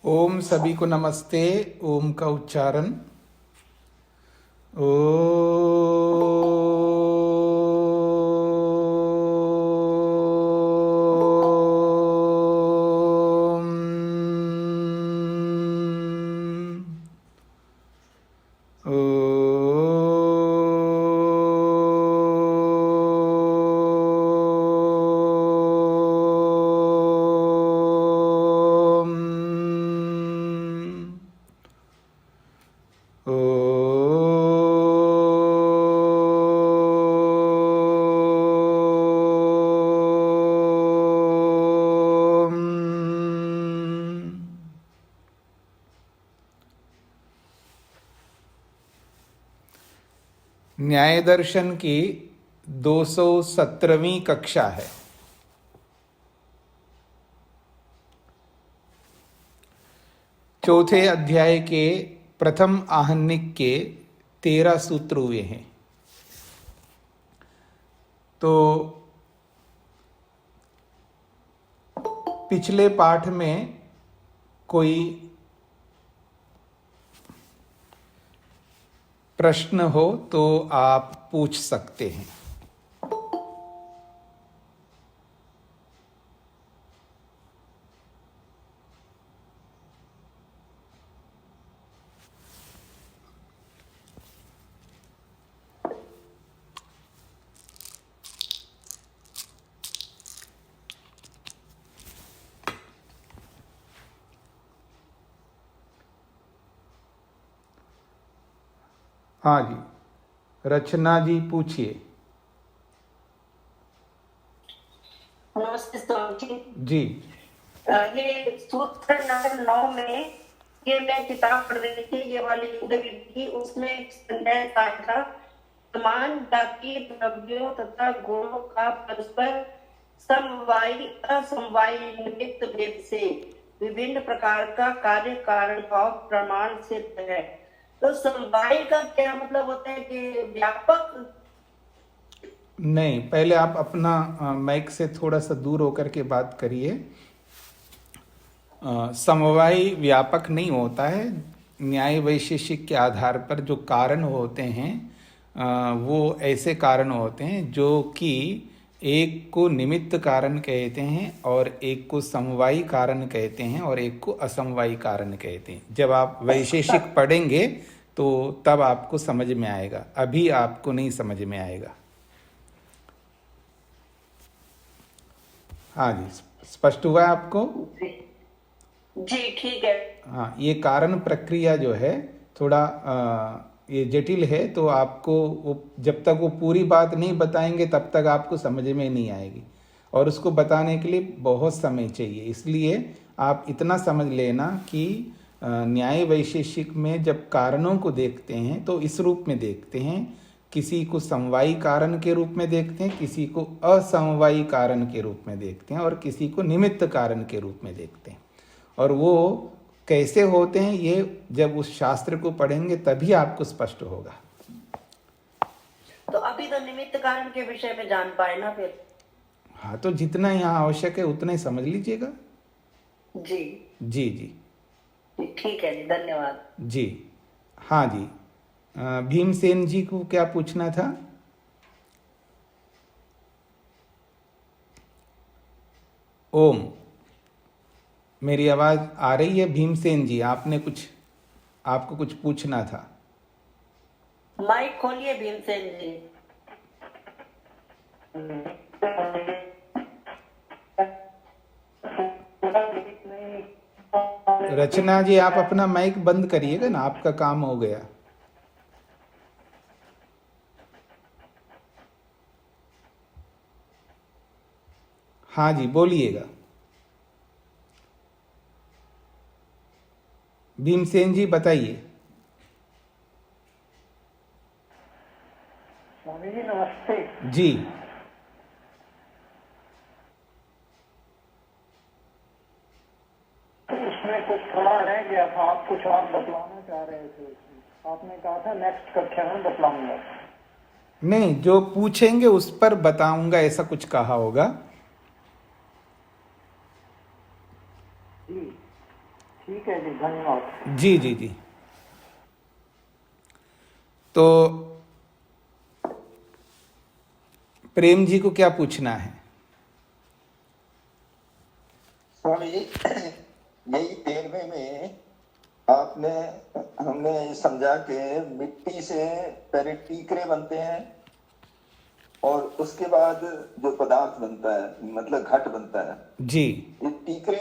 ओम सभी को नमस्ते। ओम का उच्चारण ओ। न्याय दर्शन की 217वीं कक्षा है। चौथे अध्याय के प्रथम आहनिक के 13 सूत्र हुए हैं। तो पिछले पाठ में कोई प्रश्न हो तो आप पूछ सकते हैं। हाँ जी, रचना जी पूछिए। नमस्ते स्वामी जी। ये सूत्र नंबर 9 में ये मैं किताब पढ़ रही थी, ये वाली थी, उसमें एक संदेश आया था। समान जातीय द्रव्यों तथा गुणों का परस्पर समवायी असमवायी निमित्त भेद से विभिन्न प्रकार का कार्य कारण भाव प्रमाण सिद्ध है। तो समवायी का क्या मतलब होता है कि व्यापक? नहीं, पहले आप अपना माइक से थोड़ा सा दूर होकर के बात करिए। समवायी व्यापक नहीं होता है। न्याय वैशेषिक के आधार पर जो कारण होते हैं वो ऐसे कारण होते हैं जो कि एक को निमित्त कारण कहते हैं और एक को समवायी कारण कहते हैं और एक को असमवायी कारण कहते हैं। जब आप वैशेषिक पढ़ेंगे तो तब आपको समझ में आएगा, अभी आपको नहीं समझ में आएगा। हाँ जी, स्पष्ट हुआ आपको? जी ठीक है। हाँ, ये कारण प्रक्रिया जो है थोड़ा ये जटिल है, तो आपको वो जब तक वो पूरी बात नहीं बताएंगे तब तक आपको समझ में नहीं आएगी और उसको बताने के लिए बहुत समय चाहिए। इसलिए आप इतना समझ लेना कि न्याय वैशेषिक में जब कारणों को देखते हैं तो इस रूप में देखते हैं, किसी को समवायी कारण के रूप में देखते हैं, किसी को असमवायी कारण के रूप में देखते हैं और किसी को निमित्त कारण के रूप में देखते हैं। और वो कैसे होते हैं ये जब उस शास्त्र को पढ़ेंगे तभी आपको स्पष्ट होगा। तो अभी तो निमित्त कारण के विषय में जान पाए ना फिर। हाँ, तो जितना यहाँ आवश्यक है उतना ही समझ लीजिएगा। जी जी जी ठीक है जी, धन्यवाद जी। हाँ जी, भीमसेन जी को क्या पूछना था? ओम, मेरी आवाज आ रही है? भीमसेन जी, आपको कुछ पूछना था। माइक खोलिए भीमसेन जी। रचना जी, आप अपना माइक बंद करिएगा ना, आपका काम हो गया। हाँ जी, बोलिएगा। भीमसेन जी बताइए। स्वामी जी नमस्ते। जी। तो उसमें कुछ थोड़ा रह गया था, आप कुछ और बतलाना चाह रहे थे। आपने कहा था नेक्स्ट कक्षा में बतलाऊंगा। नहीं, जो पूछेंगे उस पर बताऊंगा, ऐसा कुछ कहा होगा। ठीक है जी, धन्यवाद। जी जी जी। तो प्रेम जी को क्या पूछना है? स्वामी जी, यही 13वें में आपने हमने समझा कि मिट्टी से पहले टीकरे बनते हैं और उसके बाद जो पदार्थ बनता है मतलब घट बनता है। जी ये टीकरे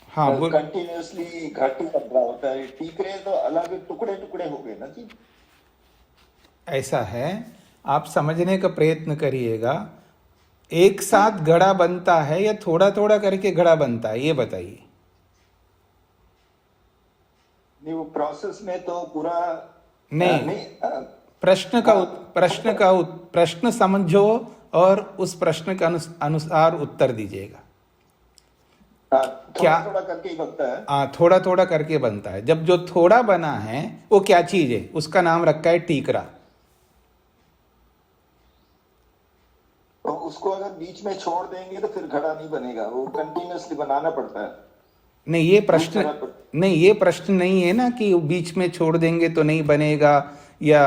हाँ बोल। कंटिन्यूअसली घट ही बन रहा होता है, टीकरे तो अलग टुकड़े टुकड़े हो गए ना जी। ऐसा है, आप समझने का प्रयत्न करिएगा। एक साथ घड़ा बनता है या थोड़ा थोड़ा करके घड़ा बनता है, ये बताइए। नहीं, वो प्रोसेस में तो पूरा नहीं, प्रश्न समझो और उस प्रश्न के अनुसार उत्तर दीजिएगा। क्या थोड़ा थोड़ा करके ही बनता है? थोड़ा थोड़ा करके बनता है। जब जो थोड़ा बना है वो क्या चीज है? उसका नाम रखा है टीकरा। तो उसको अगर बीच में छोड़ देंगे तो फिर घड़ा नहीं बनेगा, वो कंटिन्यूअसली बनाना पड़ता है। नहीं, ये प्रश्न नहीं है ना कि बीच में छोड़ देंगे तो नहीं बनेगा या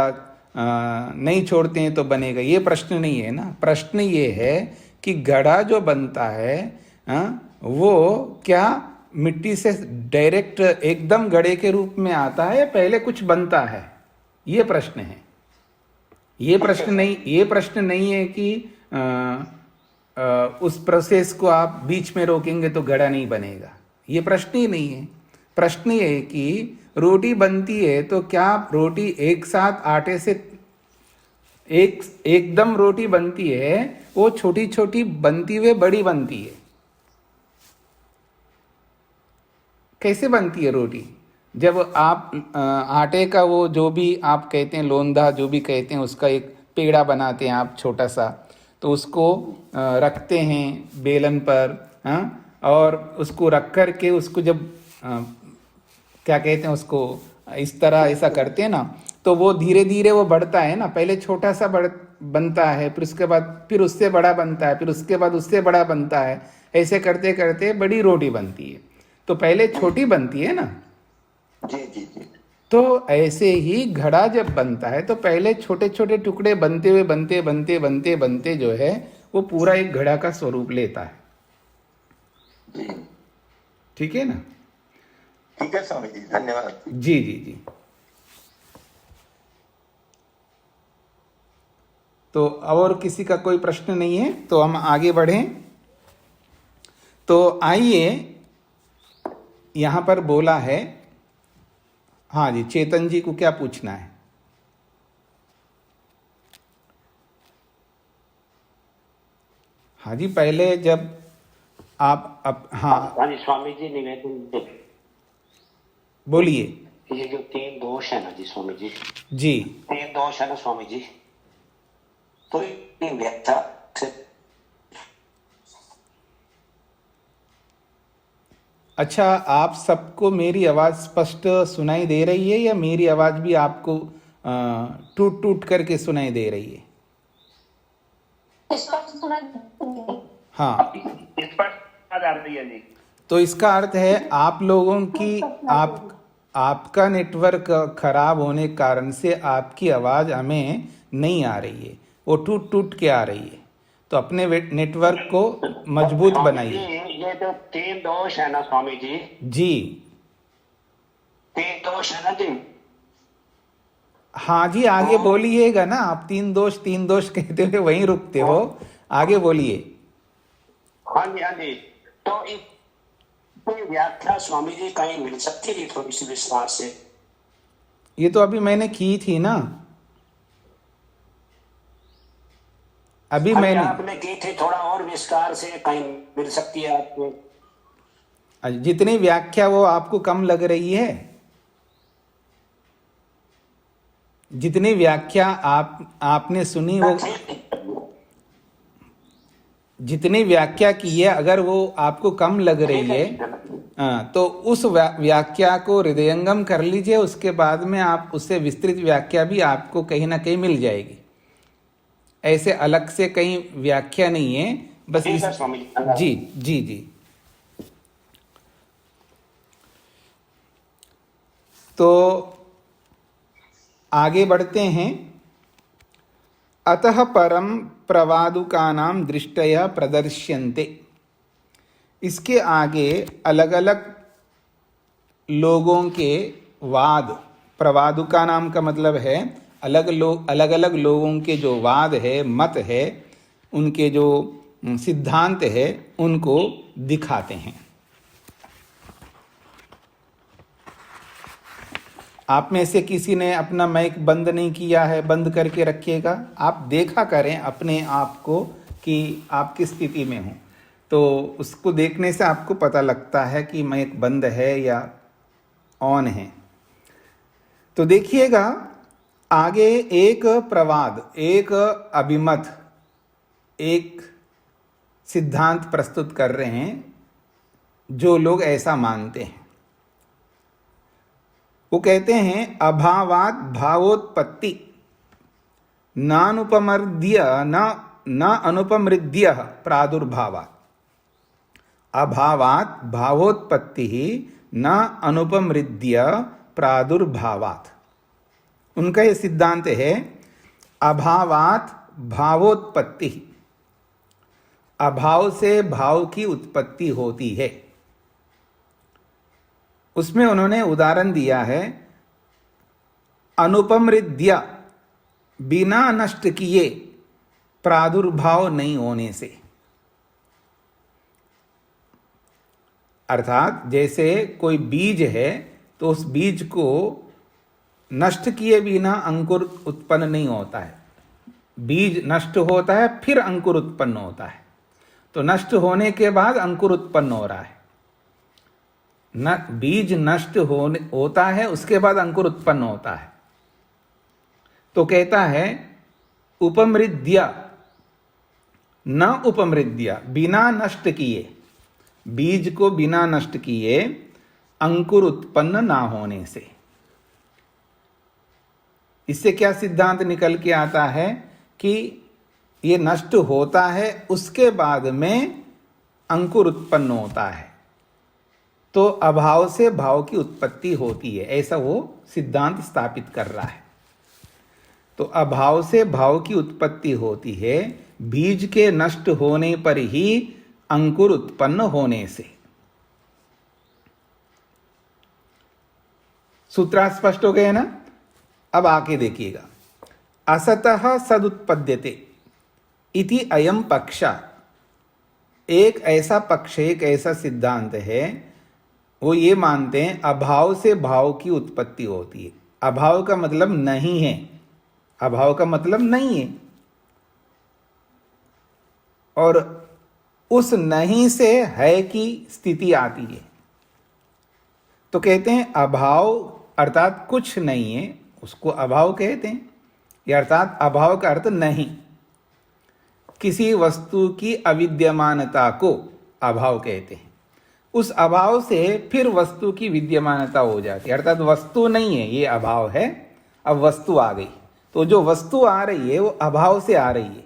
नहीं छोड़ते हैं तो बनेगा। ये प्रश्न नहीं है ना। प्रश्न ये है कि घड़ा जो बनता है वो क्या मिट्टी से डायरेक्ट एकदम घड़े के रूप में आता है या पहले कुछ बनता है? ये प्रश्न है। ये प्रश्न नहीं है कि उस प्रोसेस को आप बीच में रोकेंगे तो घड़ा नहीं बनेगा। ये प्रश्न ही नहीं है। प्रश्न ये है कि रोटी बनती है तो क्या रोटी एक साथ आटे से एकदम रोटी बनती है? वो छोटी छोटी बनती हुई बड़ी बनती है। कैसे बनती है रोटी? जब आप आटे का वो जो भी आप कहते हैं लोंदा जो भी कहते हैं उसका एक पेड़ा बनाते हैं आप छोटा सा, तो उसको रखते हैं बेलन पर, और उसको रख कर के उसको जब क्या कहते हैं उसको इस तरह ऐसा करते हैं ना, तो वो धीरे धीरे वो बढ़ता है ना। पहले छोटा सा बनता है, फिर उसके बाद फिर उससे बड़ा बनता है, फिर उसके बाद उससे बड़ा बनता है। ऐसे करते करते बड़ी रोटी बनती है। तो पहले छोटी बनती है ना। जी जी जी। तो ऐसे ही घड़ा जब बनता है तो पहले छोटे छोटे टुकड़े बनते हुए बनते बनते बनते बनते जो है वो पूरा एक घड़ा का स्वरूप लेता है। जी ठीक है ना? ठीक है स्वामी जी, धन्यवाद। जी जी जी। तो और किसी का कोई प्रश्न नहीं है तो हम आगे बढ़ें। तो आइए, यहां पर बोला है, हाँ जी, चेतन जी को क्या पूछना है? हाँ जी, पहले जब आप हाँ जी स्वामी जी, निवेदन बोलिए। ये जो 3 दोष है ना जी स्वामी जी, जी 3 दोष है ना स्वामी जी, तो इन व्याख्या से अच्छा, आप सबको मेरी आवाज स्पष्ट सुनाई दे रही है या मेरी आवाज भी आपको टूट टूट करके सुनाई दे रही है? हाँ, इस पर आ रही है जी। तो इसका अर्थ है आप लोगों की आपका नेटवर्क खराब होने के कारण से आपकी आवाज हमें नहीं आ रही है, वो टूट टूट के आ रही है। तो अपने नेटवर्क को मजबूत बनाइए। ये जो 3 दोष है ना स्वामी जी, जी 3 दोष है ना जी। हाँ जी, आगे बोलिएगा ना। आप 3 दोष कहते हुए वहीं रुकते हो, आगे बोलिए। हाँ जी हाँ जी। तो इस व्याख्या स्वामी जी कहीं मिल सकती थी थोड़ी सी विस्तार से? ये तो अभी मैंने की थी ना, अभी मैंने आपने की थी, थोड़ा और विस्तार से कहीं मिल सकती है आपको? जितनी व्याख्या वो आपको कम लग रही है, जितनी व्याख्या आपने सुनी वो जितनी व्याख्या की है, अगर वो आपको कम लग रही है तो उस व्याख्या को हृदयंगम कर लीजिए। उसके बाद में आप उससे विस्तृत व्याख्या भी आपको कहीं ना कहीं मिल जाएगी। ऐसे अलग से कहीं व्याख्या नहीं है, बस ठीक है स्वामी जी। जी जी जी। तो आगे बढ़ते हैं। अतः परम प्रवादुकानां दृष्टयः प्रदर्श्यन्ते। इसके आगे अलग अलग लोगों के वाद, प्रवादुका नाम का मतलब है अलग अलग लोगों के जो वाद है, मत है, उनके जो सिद्धांत है, उनको दिखाते हैं। आप में से किसी ने अपना माइक बंद नहीं किया है, बंद करके रखिएगा। आप देखा करें अपने आप को कि आप किस स्थिति में हो, तो उसको देखने से आपको पता लगता है कि माइक बंद है या ऑन है। तो देखिएगा आगे एक प्रवाद, एक अभिमत, एक सिद्धांत प्रस्तुत कर रहे हैं जो लोग ऐसा मानते हैं। वो कहते हैं अभावात भावोत्पत्ति नानुपमर्द्य न अनुपमृद्य प्रादुर्भावात्। अभावात भावोत्पत्ति न अनुपमृद्य प्रादुर्भावात्। उनका ये सिद्धांत है अभावात भावोत्पत्ति, अभाव से भाव की उत्पत्ति होती है। उसमें उन्होंने उदाहरण दिया है अनुपमृद्य, बिना नष्ट किए प्रादुर्भाव नहीं होने से। अर्थात जैसे कोई बीज है तो उस बीज को नष्ट किए बिना अंकुर उत्पन्न नहीं होता है। बीज नष्ट होता है फिर अंकुर उत्पन्न होता है, तो नष्ट होने के बाद अंकुर उत्पन्न हो रहा है। बीज नष्ट होता है, उसके बाद अंकुर उत्पन्न होता है। तो कहता है उपमृद्य न उपमृद्य, बिना नष्ट किए, बीज को बिना नष्ट किए अंकुर उत्पन्न ना होने से। इससे क्या सिद्धांत निकल के आता है कि ये नष्ट होता है, उसके बाद में अंकुर उत्पन्न होता है, तो अभाव से भाव की उत्पत्ति होती है, ऐसा वो सिद्धांत स्थापित कर रहा है। तो अभाव से भाव की उत्पत्ति होती है बीज के नष्ट होने पर ही अंकुर उत्पन्न होने से। सूत्र स्पष्ट हो गए ना? अब आके देखिएगा। असतः सदुत्पद्यते इति अयम पक्ष। एक ऐसा पक्ष, एक ऐसा सिद्धांत है, वो ये मानते हैं अभाव से भाव की उत्पत्ति होती है। अभाव का मतलब नहीं है, अभाव का मतलब नहीं है, और उस नहीं से है की स्थिति आती है। तो कहते हैं अभाव अर्थात कुछ नहीं है, उसको अभाव कहते हैं। या अर्थात अभाव का अर्थ नहीं, किसी वस्तु की अविद्यमानता को अभाव कहते हैं। उस अभाव से फिर वस्तु की विद्यमानता हो जाती है, अर्थात वस्तु नहीं है, ये अभाव है, अब वस्तु आ गई। तो जो वस्तु आ रही है वो अभाव से आ रही है,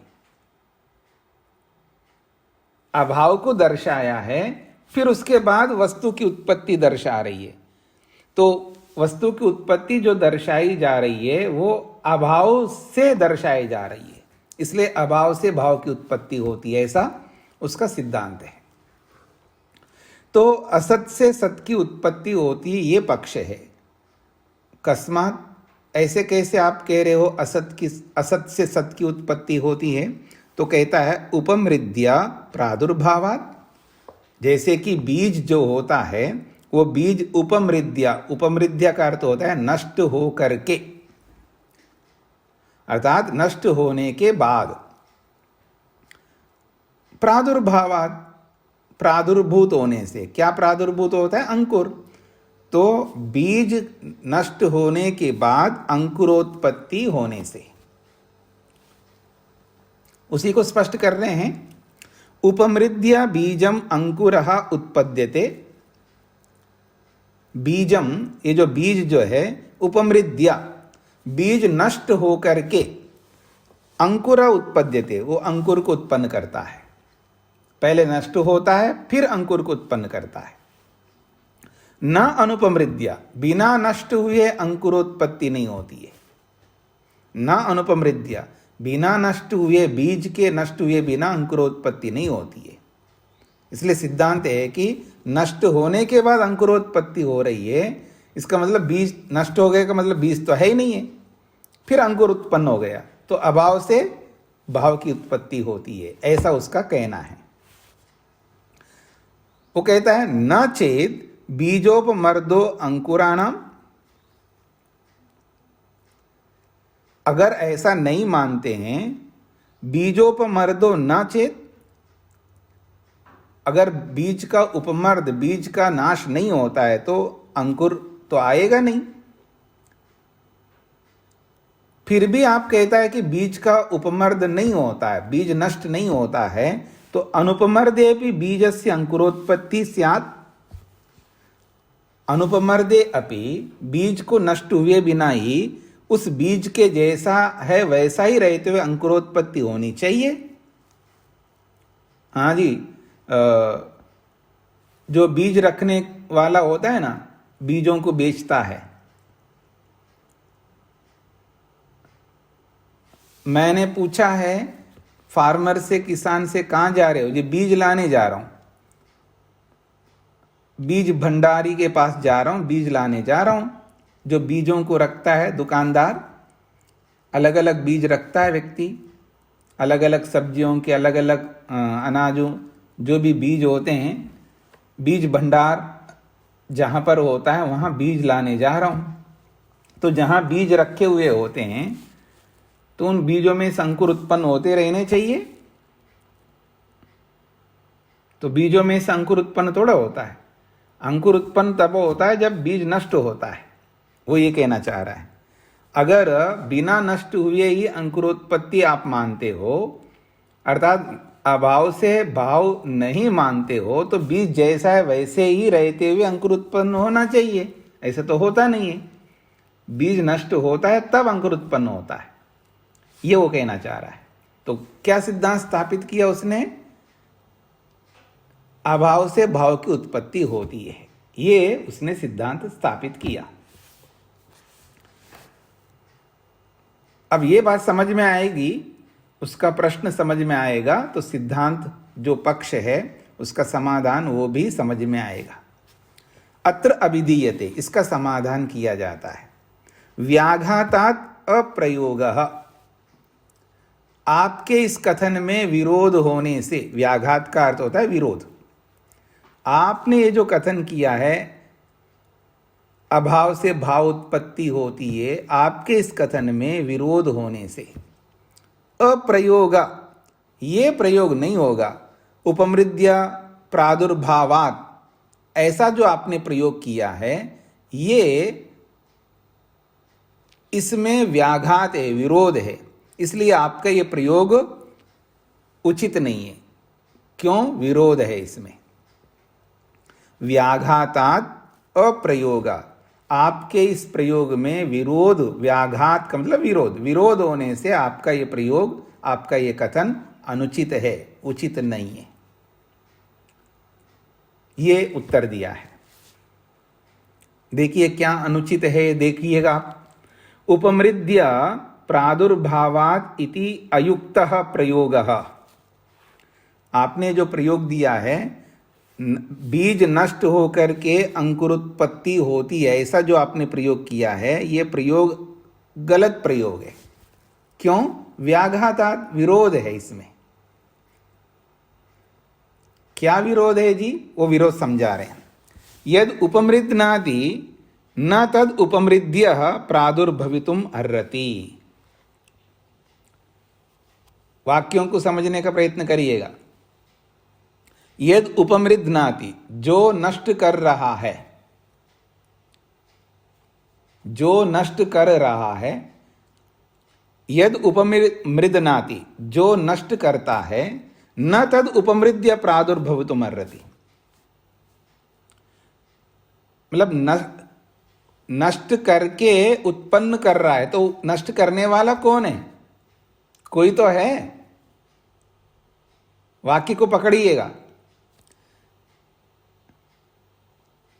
अभाव को दर्शाया है, फिर उसके बाद वस्तु की उत्पत्ति दर्शा रही है। तो वस्तु की उत्पत्ति जो दर्शाई जा रही है वो अभाव से दर्शाई जा रही है, इसलिए अभाव से भाव की उत्पत्ति होती है, ऐसा उसका सिद्धांत है। तो असत से सत की उत्पत्ति होती है, ये पक्ष है। कस्मात, ऐसे कैसे आप कह रहे हो असत से सत की उत्पत्ति होती है? तो कहता है उपमृद्या प्रादुर्भावात्। जैसे कि बीज जो होता है वो बीज उपमृद्या, उपमृद्या का अर्थ होता है नष्ट हो करके, अर्थात नष्ट होने के बाद। प्रादुर्भावात्, प्रादुर्भूत होने से। क्या प्रादुर्भूत होता है? अंकुर। तो बीज नष्ट होने के बाद अंकुरोत्पत्ति होने से, उसी को स्पष्ट कर रहे हैं। उपमृद्या बीजम अंकुरः उत्पद्यते। बीजम, ये जो बीज जो है, उपमृद्या, बीज नष्ट हो करके अंकुर उत्पद्यते, वो अंकुर को उत्पन्न करता है। पहले नष्ट होता है फिर अंकुर को उत्पन्न करता है। न अनुपमृद्या, बिना नष्ट हुए अंकुरोत्पत्ति नहीं होती है। न अनुपमृद्या, बिना नष्ट हुए, बीज के नष्ट हुए बिना अंकुरोत्पत्ति नहीं होती है। इसलिए सिद्धांत है कि नष्ट होने के बाद अंकुरोत्पत्ति हो रही है, इसका मतलब बीज नष्ट हो गए का मतलब बीज तो है ही नहीं है, फिर अंकुर उत्पन्न हो गया, तो अभाव से भाव की उत्पत्ति होती है, ऐसा उसका कहना है। वो कहता है न चेत बीजोपमर्दो अंकुराणाम, अगर ऐसा नहीं मानते हैं, बीजोपमर्दो न चेत, अगर बीज का उपमर्द, बीज का नाश नहीं होता है तो अंकुर तो आएगा नहीं। फिर भी आप कहता है कि बीज का उपमर्द नहीं होता है, बीज नष्ट नहीं होता है, तो अनुपमर्दे भी बीजस्य अंकुरोत्पत्ति स्यात्, अनुपमर्दे अपि, बीज को नष्ट हुए बिना ही उस बीज के जैसा है वैसा ही रहते हुए अंकुरोत्पत्ति होनी चाहिए। हाँ जी, जो बीज रखने वाला होता है ना, बीजों को बेचता है, मैंने पूछा है फार्मर से, किसान से, कहाँ जा रहे हो? जी बीज लाने जा रहा हूं, बीज भंडारी के पास जा रहा हूं, बीज लाने जा रहा हूं। जो बीजों को रखता है दुकानदार, अलग अलग बीज रखता है व्यक्ति, अलग अलग सब्जियों के, अलग अलग अनाजों, जो भी बीज होते हैं, बीज भंडार जहाँ पर होता है वहाँ बीज लाने जा रहा हूँ। तो जहाँ बीज रखे हुए होते हैं तो उन बीजों में से अंकुर उत्पन्न होते रहने चाहिए। तो बीजों में से अंकुर उत्पन्न थोड़ा होता है, अंकुर उत्पन्न तब होता है जब बीज नष्ट होता है, वो ये कहना चाह रहा है। अगर बिना नष्ट हुए ही अंकुरोत्पत्ति आप मानते हो, अर्थात अभाव से भाव नहीं मानते हो, तो बीज जैसा है वैसे ही रहते हुए अंकुर उत्पन्न होना चाहिए। ऐसा तो होता नहीं है, बीज नष्ट होता है तब अंकुर उत्पन्न होता है, ये वो कहना चाह रहा है। तो क्या सिद्धांत स्थापित किया उसने? अभाव से भाव की उत्पत्ति होती है, ये उसने सिद्धांत स्थापित किया। अब ये बात समझ में आएगी, उसका प्रश्न समझ में आएगा, तो सिद्धांत जो पक्ष है उसका समाधान वो भी समझ में आएगा। अत्र अभिधीयते, इसका समाधान किया जाता है। व्याघातात् अप्रयोगः, आपके इस कथन में विरोध होने से, व्याघात का अर्थ होता है विरोध, आपने ये जो कथन किया है अभाव से भाव उत्पत्ति होती है, आपके इस कथन में विरोध होने से अप्रयोग, ये प्रयोग नहीं होगा। उपमृद्या प्रादुर्भावात्, ऐसा जो आपने प्रयोग किया है ये, इसमें व्याघात है, विरोध है, इसलिए आपका ये प्रयोग उचित नहीं है। क्यों? विरोध है इसमें। व्याघातात् अप्रयोग, आपके इस प्रयोग में विरोध, व्याघात का मतलब विरोध, विरोध होने से आपका ये प्रयोग, आपका ये कथन अनुचित है, उचित नहीं है, ये उत्तर दिया है। देखिए क्या अनुचित है, देखिएगा आप। उपमृद्य प्रादुर्भावात् इति अयुक्तः प्रयोगः, आपने जो प्रयोग दिया है बीज नष्ट होकर के अंकुरोत्पत्ति होती है, ऐसा जो आपने प्रयोग किया है, ये प्रयोग गलत प्रयोग है। क्यों? व्याघातात्, विरोध है इसमें। क्या विरोध है जी? वो विरोध समझा रहे हैं। यद उपमृद्नाति न तद उपमृद्यः प्रादुर्भवितुम अर्हति। वाक्यों को समझने का प्रयत्न करिएगा। यद उपमृद्नाति, जो नष्ट कर रहा है, जो नष्ट कर रहा है, यद उपमृद्नाति, जो नष्ट करता है, न तद उपमृद्य प्रादुर्भवितुम अर्हति, मतलब नष्ट करके उत्पन्न कर रहा है, तो नष्ट करने वाला कौन है? कोई तो है। वाक्य को पकड़िएगा।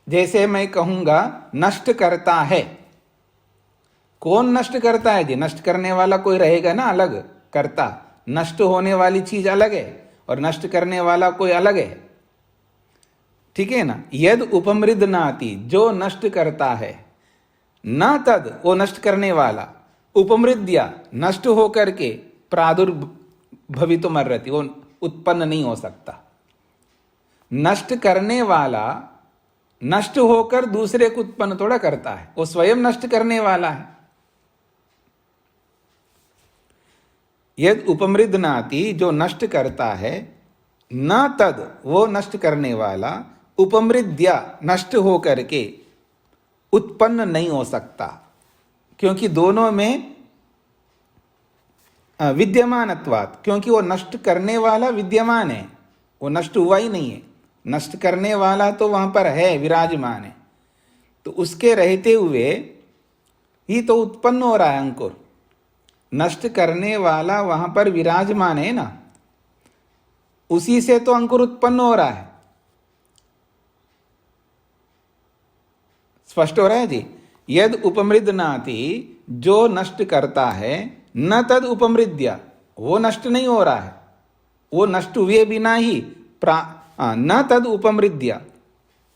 जैसे मैं कहूंगा नष्ट करता है, कौन नष्ट करता है जी? नष्ट करने वाला कोई रहेगा ना अलग, करता, नष्ट होने वाली चीज अलग है और नष्ट करने वाला कोई अलग है, ठीक है ना। यद उपमृद नाति, जो नष्ट करता है, न तद, वो नष्ट करने वाला, उपमृद्या, नष्ट होकर के, प्रादुर्भवितुमर्हति, वो उत्पन्न नहीं हो सकता। नष्ट करने वाला नष्ट होकर दूसरे को उत्पन्न थोड़ा करता है, वो स्वयं नष्ट करने वाला है। यद उपमृद नाति, जो नष्ट करता है, न तद, वो नष्ट करने वाला, उपमृद्या, नष्ट होकर के, उत्पन्न नहीं हो सकता, क्योंकि दोनों में विद्यमानत्वात्, क्योंकि वो नष्ट करने वाला विद्यमान है, वो नष्ट हुआ ही नहीं है। नष्ट करने वाला तो वहां पर है, विराजमान है, तो उसके रहते हुए ही तो उत्पन्न हो रहा है अंकुर। नष्ट करने वाला वहां पर विराजमान है ना, उसी से तो अंकुर उत्पन्न हो रहा है। स्पष्ट हो रहा है जी। यद उपमृद नाति, जो नष्ट करता है, न तद उपमृद्या, वो नष्ट नहीं हो रहा है, वो नष्ट हुए बिना ही न तद उपमृद्या,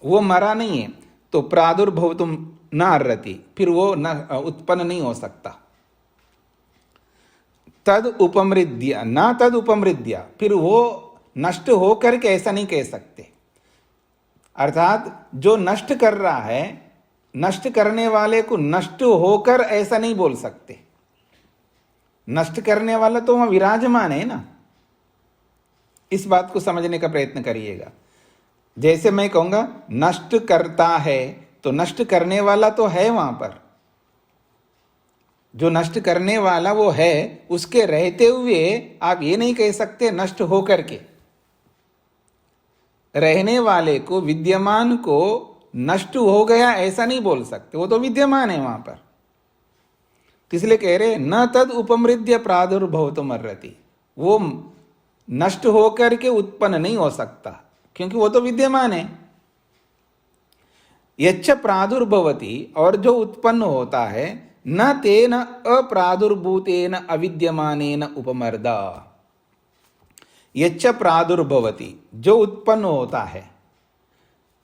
वो मरा नहीं है, तो प्रादुर्भवतुम न अर्हति, फिर वो न उत्पन्न नहीं हो सकता। तद उपमृद्या, न तद उपमृद्या, फिर वो नष्ट होकर के ऐसा नहीं कह सकते। अर्थात जो नष्ट कर रहा है, नष्ट करने वाले को नष्ट होकर ऐसा नहीं बोल सकते। नष्ट करने वाला तो वहां विराजमान है ना, इस बात को समझने का प्रयत्न करिएगा। जैसे मैं कहूंगा नष्ट करता है, तो नष्ट करने वाला तो है वहां पर, जो नष्ट करने वाला वो है, उसके रहते हुए आप ये नहीं कह सकते नष्ट होकर के। रहने वाले को, विद्यमान को नष्ट हो गया ऐसा नहीं बोल सकते, वो तो विद्यमान है वहां पर। तो इसलिए कह रहे न तद उपमृद्य प्रादुर्भवतुमर्हति, वो नष्ट होकर के उत्पन्न नहीं हो सकता, क्योंकि वो तो विद्यमान है। यच्च प्रादुर्भवति, और जो उत्पन्न होता है, न तेन अप्रादुर्भूतेन अविद्यमानेन उपमर्दा। यच्च प्रादुर्भवति, जो उत्पन्न होता है,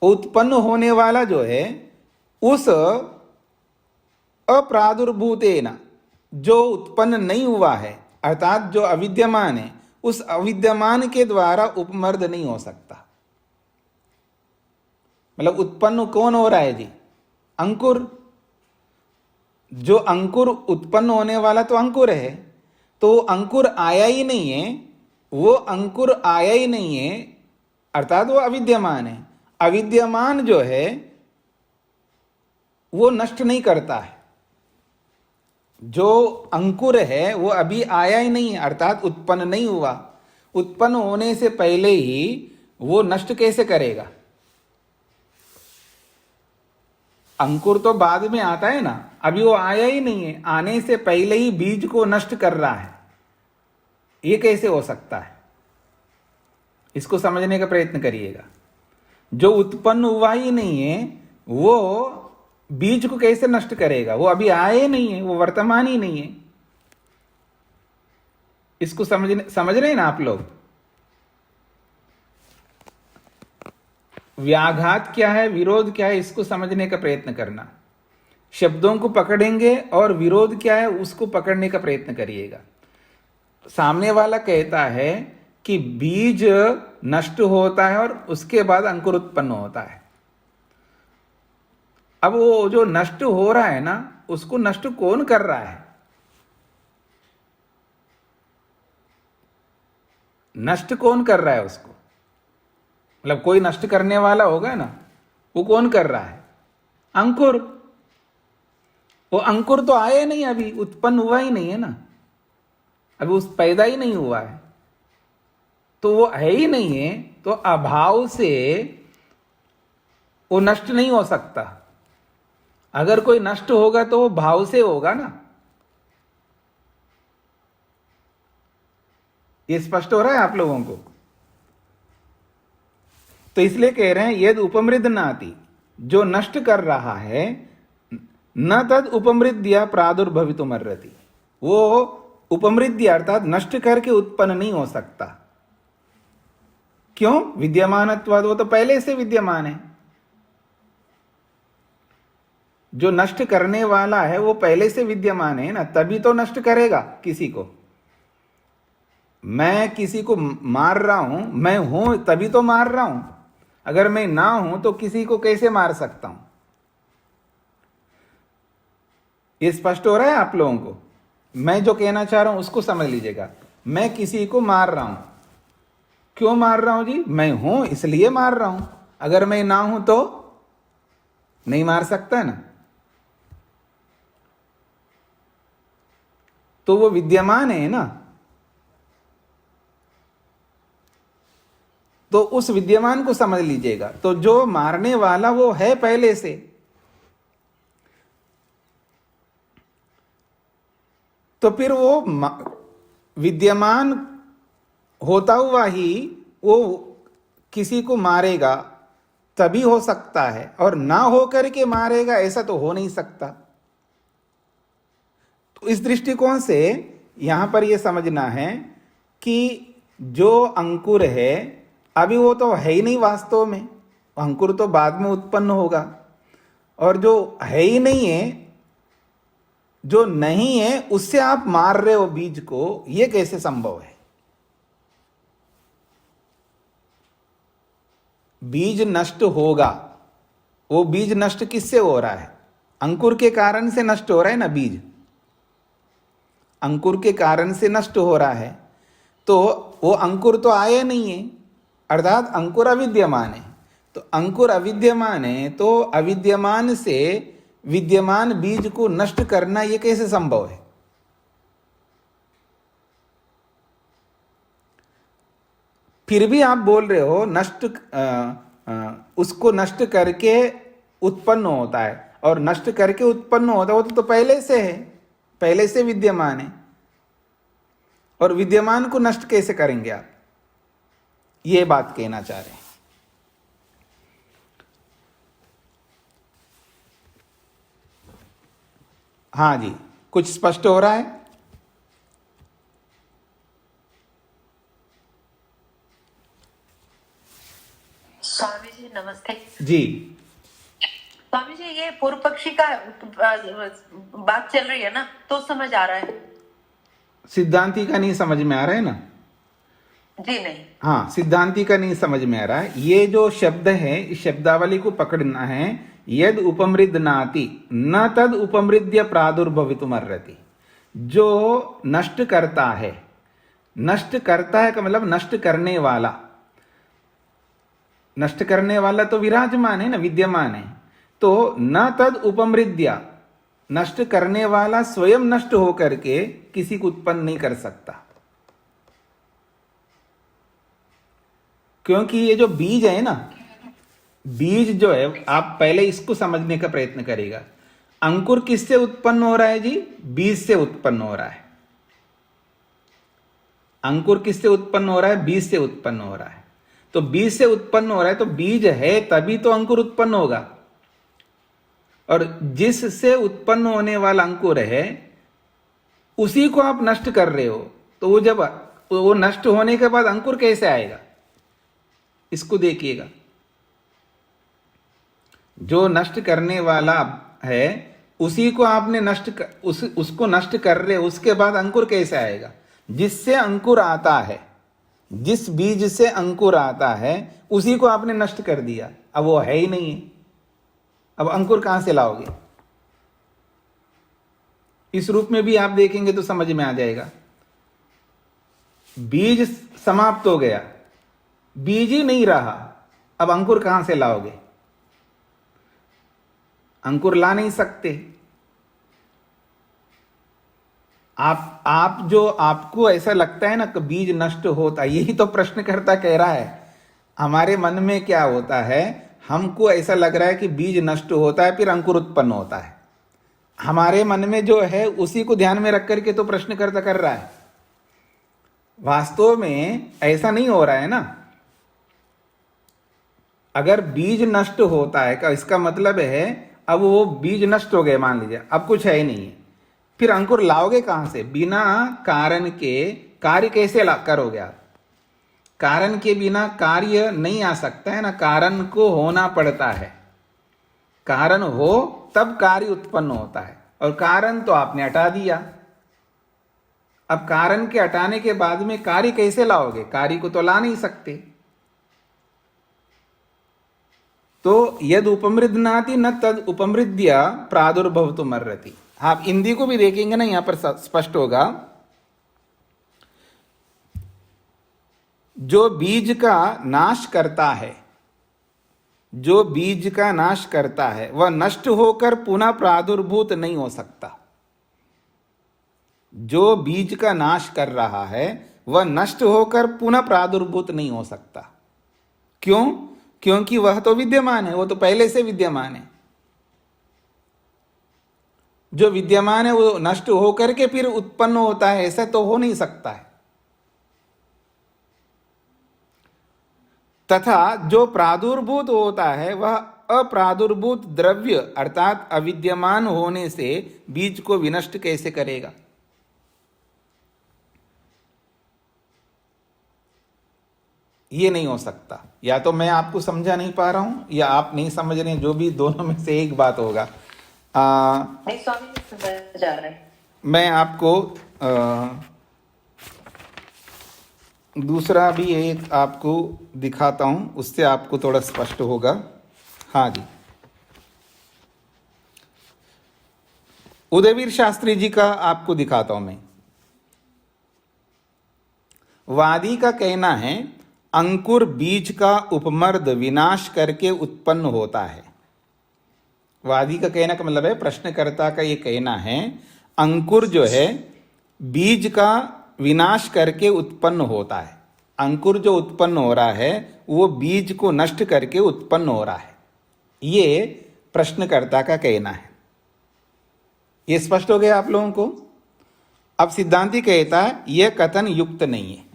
उत्पन्न होने वाला जो है, उस अप्रादुर्भूतेन, जो उत्पन्न नहीं हुआ है, अर्थात जो अविद्यमान है, उस अविद्यमान के द्वारा उपमर्द नहीं हो सकता। मतलब उत्पन्न कौन हो रहा है जी? अंकुर। जो अंकुर उत्पन्न होने वाला तो अंकुर है, तो अंकुर आया ही नहीं है, वो अंकुर आया ही नहीं है, अर्थात वो अविद्यमान है। अविद्यमान जो है वो नष्ट नहीं करता है। जो अंकुर है वो अभी आया ही नहीं है, अर्थात उत्पन्न नहीं हुआ। उत्पन्न होने से पहले ही वो नष्ट कैसे करेगा? अंकुर तो बाद में आता है ना, अभी वो आया ही नहीं है, आने से पहले ही बीज को नष्ट कर रहा है। ये कैसे हो सकता है? इसको समझने का प्रयत्न करिएगा। जो उत्पन्न हुआ ही नहीं है वो बीज को कैसे नष्ट करेगा? वो अभी आया ही नहीं है, वो वर्तमान ही नहीं है। इसको समझ रहे हैं ना आप लोग? व्याघात क्या है, विरोध क्या है, इसको समझने का प्रयत्न करना। शब्दों को पकड़ेंगे और विरोध क्या है उसको पकड़ने का प्रयत्न करिएगा। सामने वाला कहता है कि बीज नष्ट होता है और उसके बाद अंकुर उत्पन्न होता है। अब वो जो नष्ट हो रहा है ना, उसको नष्ट कौन कर रहा है? नष्ट कौन कर रहा है उसको? मतलब कोई नष्ट करने वाला होगा ना, वो कौन कर रहा है? अंकुर। वो अंकुर तो आया नहीं, अभी उत्पन्न हुआ ही नहीं है ना, अभी उस पैदा ही नहीं हुआ है, तो वो है ही नहीं है, तो अभाव से वो नष्ट नहीं हो सकता। अगर कोई नष्ट होगा तो वो भाव से होगा ना। ये स्पष्ट हो रहा है आप लोगों को? तो इसलिए कह रहे हैं यद उपमृद नाति, जो नष्ट कर रहा है, न तद उपमृद्य प्रादुर्भवितुमर्हति, वो उपमृद्य अर्थात नष्ट करके उत्पन्न नहीं हो सकता। क्यों? विद्यमानत्वाद, वो तो पहले से विद्यमान है। जो नष्ट करने वाला है वो पहले से विद्यमान है ना, तभी तो नष्ट करेगा किसी को। मैं किसी को मार रहा हूं, मैं हूं तभी तो मार रहा हूं। अगर मैं ना हूं तो किसी को कैसे मार सकता हूं? ये स्पष्ट हो रहा है आप लोगों को? मैं जो कहना चाह रहा हूं उसको समझ लीजिएगा। मैं किसी को मार रहा हूं, क्यों मार रहा हूं जी? मैं हूं इसलिए मार रहा हूं। अगर मैं ना हूं तो नहीं मार सकता ना। तो वो विद्यमान है ना, तो उस विद्यमान को समझ लीजिएगा। तो जो मारने वाला वो है पहले से, तो फिर वो विद्यमान होता हुआ ही वो किसी को मारेगा तभी हो सकता है, और ना हो करके मारेगा ऐसा तो हो नहीं सकता। तो इस दृष्टिकोण से यहां पर यह समझना है कि जो अंकुर है अभी वो तो है ही नहीं वास्तव में, अंकुर तो बाद में उत्पन्न होगा। और जो है ही नहीं है, जो नहीं है, उससे आप मार रहे हो बीज को, यह कैसे संभव है? बीज नष्ट होगा। वो बीज नष्ट किससे हो रहा है? अंकुर के कारण से नष्ट हो रहा है ना बीज, अंकुर के कारण से नष्ट हो रहा है। तो वो अंकुर तो आया नहीं है, अर्थात अंकुर अविद्यमान है। तो अंकुर अविद्यमान है, तो अविद्यमान से विद्यमान बीज को नष्ट करना ये कैसे संभव है? फिर भी आप बोल रहे हो नष्ट, उसको नष्ट करके उत्पन्न होता है, और नष्ट करके उत्पन्न होता है वो तो पहले से है, पहले से विद्यमान है। और विद्यमान को नष्ट कैसे करेंगे आप? ये बात कहना चाह रहे हैं। हाँ जी, कुछ स्पष्ट हो रहा है? स्वामी जी नमस्ते जी। स्वामी जी, ये पूर्व पक्षी का बात चल रही है ना, तो समझ आ रहा है। सिद्धांती का नहीं समझ में आ रहा है ना? जी नहीं। हाँ, सिद्धांती का नहीं समझ में आ रहा है। ये जो शब्द है, इस शब्दावली को पकड़ना है। यद उपमृद नाति न तद उपमृद्य प्रादुर्भवितुमर्हति, जो नष्ट करता है, नष्ट करता है का मतलब नष्ट करने वाला, नष्ट करने वाला तो विराजमान है ना, विद्यमान है। तो न तद उपमृद्य, नष्ट करने वाला स्वयं नष्ट होकर के किसी को उत्पन्न नहीं कर सकता। क्योंकि ये जो बीज है ना, बीज जो है, आप पहले इसको समझने का प्रयत्न करेगा। अंकुर किससे उत्पन्न हो रहा है जी? बीज से उत्पन्न हो रहा है। अंकुर किससे उत्पन्न हो रहा है? बीज से उत्पन्न हो रहा है। तो बीज से उत्पन्न हो रहा है, तो बीज है तभी तो अंकुर उत्पन्न होगा। और जिससे उत्पन्न होने वाला अंकुर है उसी को आप नष्ट कर रहे हो, तो वो जब वो नष्ट होने के बाद अंकुर कैसे आएगा? इसको देखिएगा। जो नष्ट करने वाला है उसी को आपने उसको नष्ट कर रहे हो, उसके बाद अंकुर कैसे आएगा? जिससे अंकुर आता है, जिस बीज से अंकुर आता है उसी को आपने नष्ट कर दिया। अब वो है ही नहीं है, अब अंकुर कहां से लाओगे? इस रूप में भी आप देखेंगे तो समझ में आ जाएगा। बीज समाप्त हो गया, बीज ही नहीं रहा, अब अंकुर कहां से लाओगे? अंकुर ला नहीं सकते। आप जो आपको ऐसा लगता है ना कि बीज नष्ट होता, यही तो प्रश्नकर्ता कह रहा है। हमारे मन में क्या होता है, हमको ऐसा लग रहा है कि बीज नष्ट होता है फिर अंकुर उत्पन्न होता है। हमारे मन में जो है उसी को ध्यान में रख करके तो प्रश्नकर्ता कर रहा है। वास्तव में ऐसा नहीं हो रहा है ना। अगर बीज नष्ट होता है का इसका मतलब है अब वो बीज नष्ट हो गए, मान लीजिए अब कुछ है ही नहीं है, फिर अंकुर लाओगे कहां से? बिना कारण के कार्य कैसे करोगे आप? कारण के बिना कार्य नहीं आ सकता है ना, कारण को होना पड़ता है। कारण हो तब कार्य उत्पन्न होता है, और कारण तो आपने हटा दिया। अब कारण के हटाने के बाद में कार्य कैसे लाओगे? कार्य को तो ला नहीं सकते। तो यद उपमृदनाति न तद उपमृद्य प्रादुर्भवतुम अर्हति। आप हिंदी को भी देखेंगे ना, यहां पर स्पष्ट होगा, जो बीज का नाश करता है, जो बीज का नाश करता है वह नष्ट होकर पुनः प्रादुर्भूत नहीं हो सकता। जो बीज का नाश कर रहा है वह नष्ट होकर पुनः प्रादुर्भूत नहीं हो सकता। क्यों? क्योंकि वह तो विद्यमान है, वो तो पहले से विद्यमान है। जो विद्यमान है वो नष्ट होकर के फिर उत्पन्न होता है, ऐसा तो हो नहीं सकता है। तथा जो प्रादुर्भूत होता है वह अप्रादुर्भूत द्रव्य अर्थात अविद्यमान होने से बीज को विनष्ट कैसे करेगा? ये नहीं हो सकता। या तो मैं आपको समझा नहीं पा रहा हूं या आप नहीं समझ रहे हैं, जो भी दोनों में से एक बात होगा। नहीं स्वामी जी समझ जा रहे हैं। मैं आपको दूसरा भी एक आपको दिखाता हूं, उससे आपको थोड़ा स्पष्ट होगा। हाँ जी, उदयवीर शास्त्री जी का आपको दिखाता हूं मैं। वादी का कहना है अंकुर बीज का उपमर्द विनाश करके उत्पन्न होता है। वादी का कहना का मतलब है, प्रश्नकर्ता का ये कहना है अंकुर जो है बीज का विनाश करके उत्पन्न होता है। अंकुर जो उत्पन्न हो रहा है वो बीज को नष्ट करके उत्पन्न हो रहा है, ये प्रश्नकर्ता का कहना है। ये स्पष्ट हो गया आप लोगों को? अब सिद्धांती कहता है यह कथन युक्त नहीं है,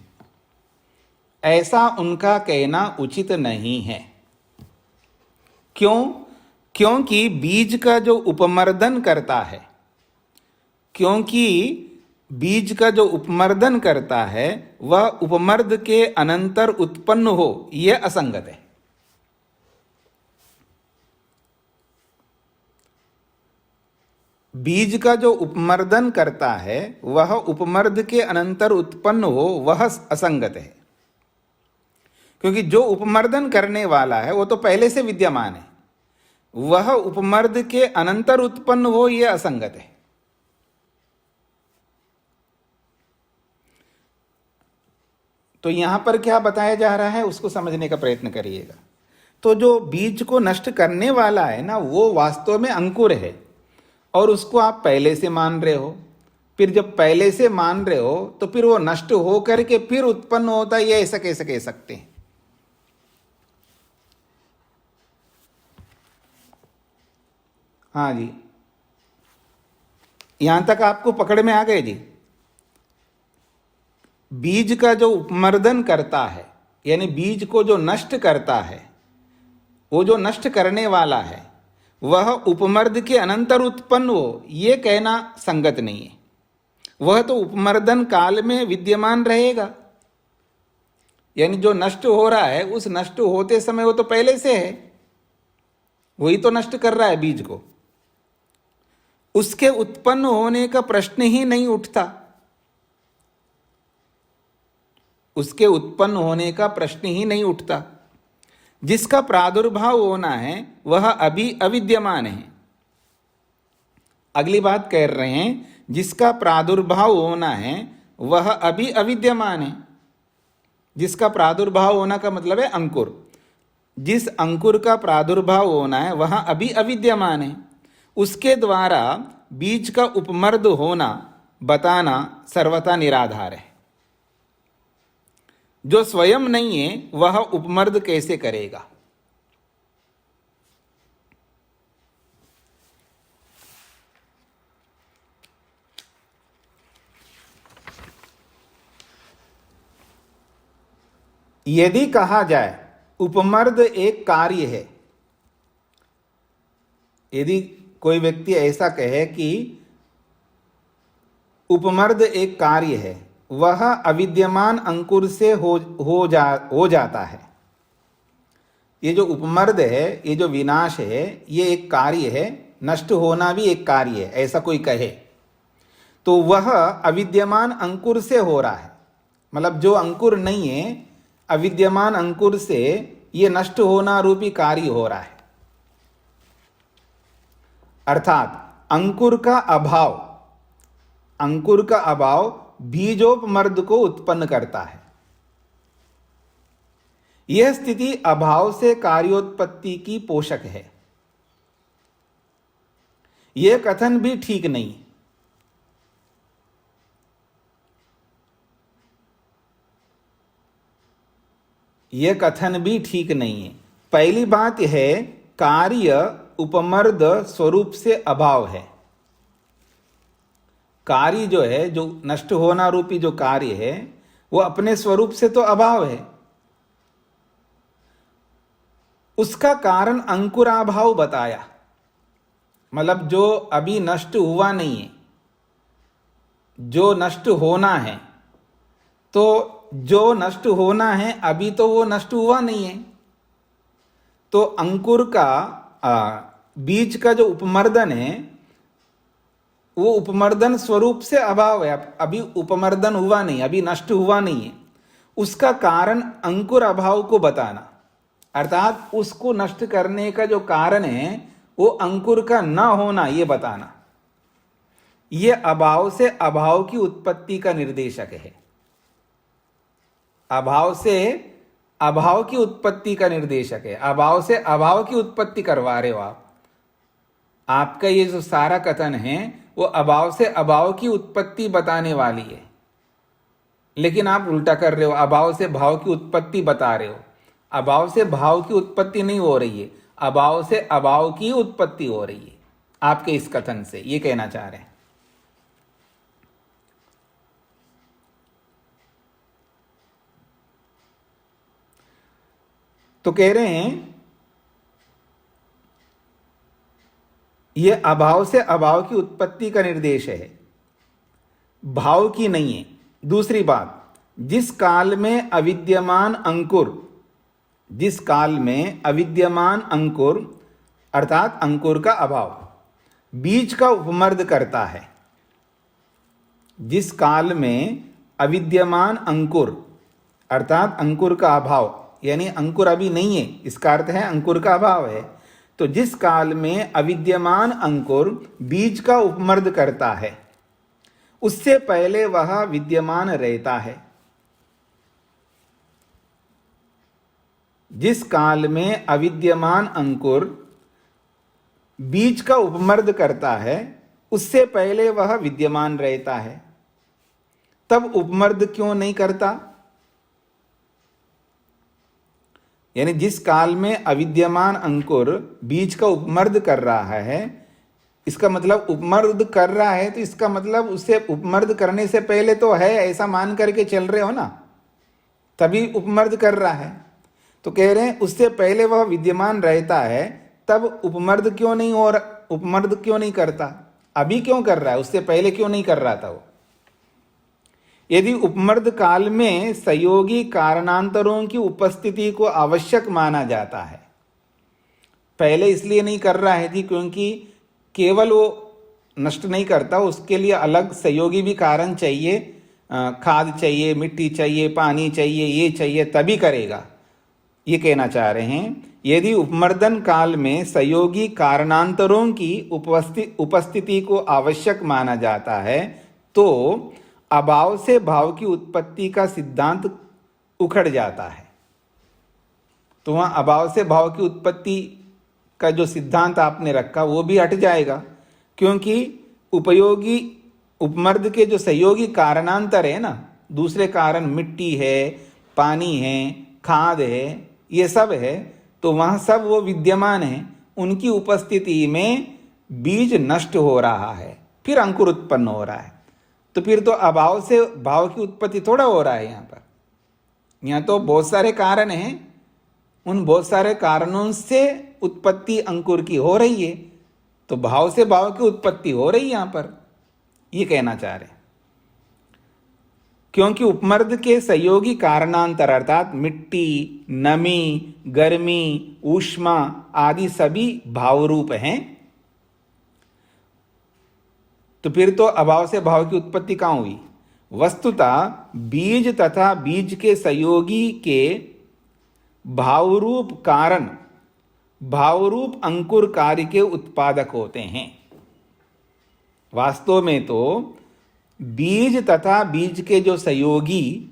ऐसा उनका कहना उचित नहीं है। क्यों? क्योंकि बीज का जो उपमर्दन करता है, क्योंकि बीज का जो उपमर्दन करता है वह उपमर्द के अनंतर उत्पन्न हो, यह असंगत है। बीज का जो उपमर्दन करता है वह उपमर्द के अनंतर उत्पन्न हो, वह असंगत है। क्योंकि जो उपमर्दन करने वाला है वो तो पहले से विद्यमान है, वह उपमर्द के अनंतर उत्पन्न हो, यह असंगत है। तो यहां पर क्या बताया जा रहा है उसको समझने का प्रयत्न करिएगा। तो जो बीज को नष्ट करने वाला है ना, वो वास्तव में अंकुर है, और उसको आप पहले से मान रहे हो। फिर जब पहले से मान रहे हो तो फिर वो नष्ट हो करके फिर उत्पन्न होता है, ये ऐसा कैसे कह सकते हैं? हाँ जी, यहां तक आपको पकड़ में आ गए जी। बीज का जो उपमर्दन करता है, यानी बीज को जो नष्ट करता है, वो जो नष्ट करने वाला है वह उपमर्द के अनंतर उत्पन्न हो, यह कहना संगत नहीं है। वह तो उपमर्दन काल में विद्यमान रहेगा, यानी जो नष्ट हो रहा है उस नष्ट होते समय वो तो पहले से है, वही तो नष्ट कर रहा है बीज को। उसके उत्पन्न होने का प्रश्न ही नहीं उठता, उसके उत्पन्न होने का प्रश्न ही नहीं उठता। जिसका प्रादुर्भाव होना है वह अभी अविद्यमान है। अगली बात कह रहे हैं, जिसका प्रादुर्भाव होना है वह अभी अविद्यमान है। जिसका प्रादुर्भाव होना का मतलब है अंकुर। जिस अंकुर का प्रादुर्भाव होना है वह अभी अविद्यमान है। उसके द्वारा बीज का उपमर्द होना बताना सर्वथा निराधार है। जो स्वयं नहीं है वह उपमर्द कैसे करेगा? यदि कहा जाए उपमर्द एक कार्य है। यदि कोई व्यक्ति ऐसा कहे कि उपमर्द एक कार्य है, वह अविद्यमान अंकुर से हो जाता है। ये जो उपमर्द है, ये जो विनाश है, ये एक कार्य है, नष्ट होना भी एक कार्य है, ऐसा कोई कहे तो वह अविद्यमान अंकुर से हो रहा है। मतलब जो अंकुर नहीं है, अविद्यमान अंकुर से ये नष्ट होना रूपी कार्य हो रहा है। अर्थात अंकुर का अभाव बीजोपमर्द को उत्पन्न करता है। यह स्थिति अभाव से कार्योत्पत्ति की पोषक है। यह कथन भी ठीक नहीं। यह कथन भी ठीक नहीं है। पहली बात यह है, कार्य उपमर्द स्वरूप से अभाव है। कार्य जो है, जो नष्ट होना रूपी जो कार्य है, वो अपने स्वरूप से तो अभाव है। उसका कारण अंकुराभाव बताया। मतलब जो अभी नष्ट हुआ नहीं है, जो नष्ट होना है, तो जो नष्ट होना है अभी तो वो नष्ट हुआ नहीं है। तो अंकुर का बीज का जो उपमर्दन है, वो उपमर्दन स्वरूप से अभाव है। अभी उपमर्दन हुआ नहीं, अभी नष्ट हुआ नहीं है। उसका कारण अंकुर अभाव को बताना, अर्थात उसको नष्ट करने का जो कारण है वो अंकुर का न होना, ये बताना। ये अभाव से अभाव की उत्पत्ति का निर्देशक है। अभाव से अभाव की उत्पत्ति का निर्देशक है। अभाव से अभाव की उत्पत्ति करवा रहे हो आप। आपका ये जो सारा कथन है वो अभाव से अभाव की उत्पत्ति बताने वाली है, लेकिन आप उल्टा कर रहे हो। अभाव से भाव की उत्पत्ति बता रहे हो। अभाव से भाव की उत्पत्ति नहीं हो रही है, अभाव से अभाव की उत्पत्ति हो रही है आपके इस कथन से, ये कहना चाह रहे हैं। तो कह रहे हैं यह अभाव से अभाव की उत्पत्ति का निर्देश है, भाव की नहीं है। दूसरी बात, जिस काल में अविद्यमान अंकुर अर्थात अंकुर का अभाव बीज का उपमर्द करता है। जिस काल में अविद्यमान अंकुर अर्थात अंकुर का अभाव, यानी अंकुर अभी नहीं है, इसका अर्थ है अंकुर का अभाव है। तो जिस काल में अविद्यमान अंकुर बीज का उपमर्द करता है, उससे पहले वह विद्यमान रहता है। जिस काल में अविद्यमान अंकुर बीज का उपमर्द करता है, उससे पहले वह विद्यमान रहता है। तब उपमर्द क्यों नहीं करता? यानी जिस काल में अविद्यमान अंकुर बीज का उपमर्द कर रहा है, इसका मतलब उपमर्द कर रहा है, तो इसका मतलब उससे उपमर्द करने से पहले तो है, ऐसा मान करके चल रहे हो ना, तभी उपमर्द कर रहा है। तो कह रहे हैं उससे पहले वह विद्यमान रहता है, तब उपमर्द क्यों नहीं करता? अभी क्यों कर रहा है, उससे पहले क्यों नहीं कर रहा था वो? यदि उपमर्द काल में संयोगी कारणांतरों की उपस्थिति को आवश्यक माना जाता है, पहले इसलिए नहीं कर रहा है जी क्योंकि केवल वो नष्ट नहीं करता, उसके लिए अलग सहयोगी भी कारण चाहिए, खाद चाहिए, मिट्टी चाहिए, पानी चाहिए, ये चाहिए, तभी करेगा, ये कहना चाह रहे हैं। यदि उपमर्दन काल में सहयोगी कारणांतरों की उपस्थिति को आवश्यक माना जाता है, तो अभाव से भाव की उत्पत्ति का सिद्धांत उखड़ जाता है। तो वहां अभाव से भाव की उत्पत्ति का जो सिद्धांत आपने रखा वो भी हट जाएगा, क्योंकि उपयोगी उपमर्द के जो सहयोगी कारणांतर है ना, दूसरे कारण मिट्टी है, पानी है, खाद है, ये सब है, तो वहां सब वो विद्यमान है। उनकी उपस्थिति में बीज नष्ट हो रहा है, फिर अंकुर उत्पन्न हो रहा है। तो फिर तो अभाव से भाव की उत्पत्ति थोड़ा हो रहा है। यहाँ तो बहुत सारे कारण हैं, उन बहुत सारे कारणों से उत्पत्ति अंकुर की हो रही है, तो भाव से भाव की उत्पत्ति हो रही है यहां पर, ये कहना चाह रहे हैं। क्योंकि उपमर्द के सहयोगी कारणांतर अर्थात मिट्टी, नमी, गर्मी, ऊष्मा आदि सभी भाव रूप हैं, तो फिर तो अभाव से भाव की उत्पत्ति कहां हुई? वस्तुतः बीज तथा बीज के सहयोगी के भावरूप कारण भावरूप अंकुर कार्य के उत्पादक होते हैं। वास्तव में तो बीज तथा बीज के जो सहयोगी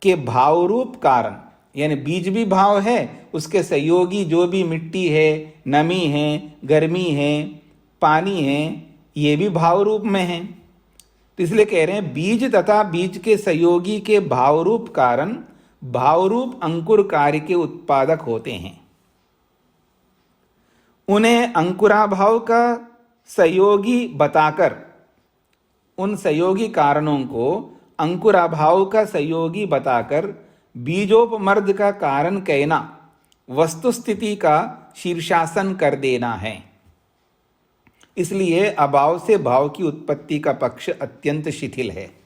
के भावरूप कारण, यानी बीज भी भाव है, उसके सहयोगी जो भी मिट्टी है, नमी है, गर्मी है, पानी है, ये भी भाव रूप में है। तो इसलिए कह रहे हैं बीज तथा बीज के सहयोगी के भावरूप कारण भावरूप अंकुर कार्य के उत्पादक होते हैं। उन्हें अंकुराभाव का सहयोगी बताकर, उन सहयोगी कारणों को अंकुराभाव का सहयोगी बताकर बीजोपमर्द का कारण कहना वस्तुस्थिति का शीर्षासन कर देना है। इसलिए अभाव से भाव की उत्पत्ति का पक्ष अत्यंत शिथिल है।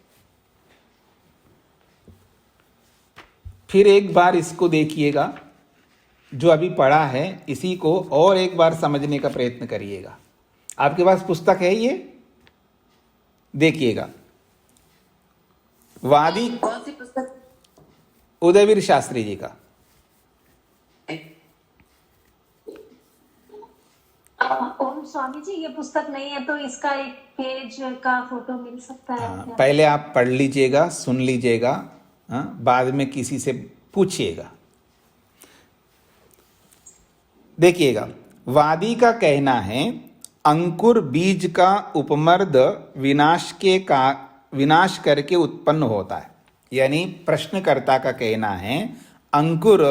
फिर एक बार इसको देखिएगा, जो अभी पढ़ा है इसी को और एक बार समझने का प्रयत्न करिएगा। आपके पास पुस्तक है, ये देखिएगा। वादी कौन सी पुस्तक? उदयवीर शास्त्री जी का। ओम स्वामी जी, ये पुस्तक नहीं है तो इसका एक पेज का फोटो मिल सकता है क्या? पहले आप पढ़ लीजिएगा, सुन लीजिएगा, बाद में किसी से पूछिएगा। देखिएगा, वादी का कहना है अंकुर बीज का उपमर्द विनाश करके उत्पन्न होता है। यानी प्रश्नकर्ता का कहना है अंकुर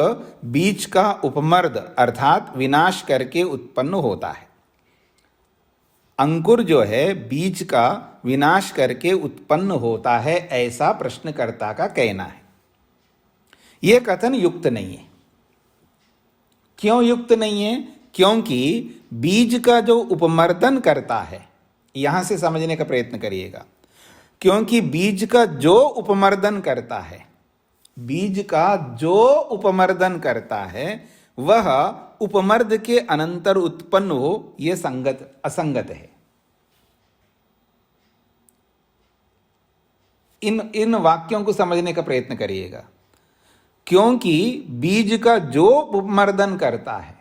बीज का उपमर्द अर्थात विनाश करके उत्पन्न होता है। अंकुर जो है बीज का विनाश करके उत्पन्न होता है, ऐसा प्रश्नकर्ता का कहना है। यह कथन युक्त नहीं है। क्यों युक्त नहीं है? क्योंकि बीज का जो उपमर्दन करता है, यहां से समझने का प्रयत्न करिएगा, क्योंकि बीज का जो उपमर्दन करता है, बीज का जो उपमर्दन करता है वह उपमर्द के अनंतर उत्पन्न हो, यह असंगत है। इन वाक्यों को समझने का प्रयत्न करिएगा। क्योंकि बीज का जो उपमर्दन करता है,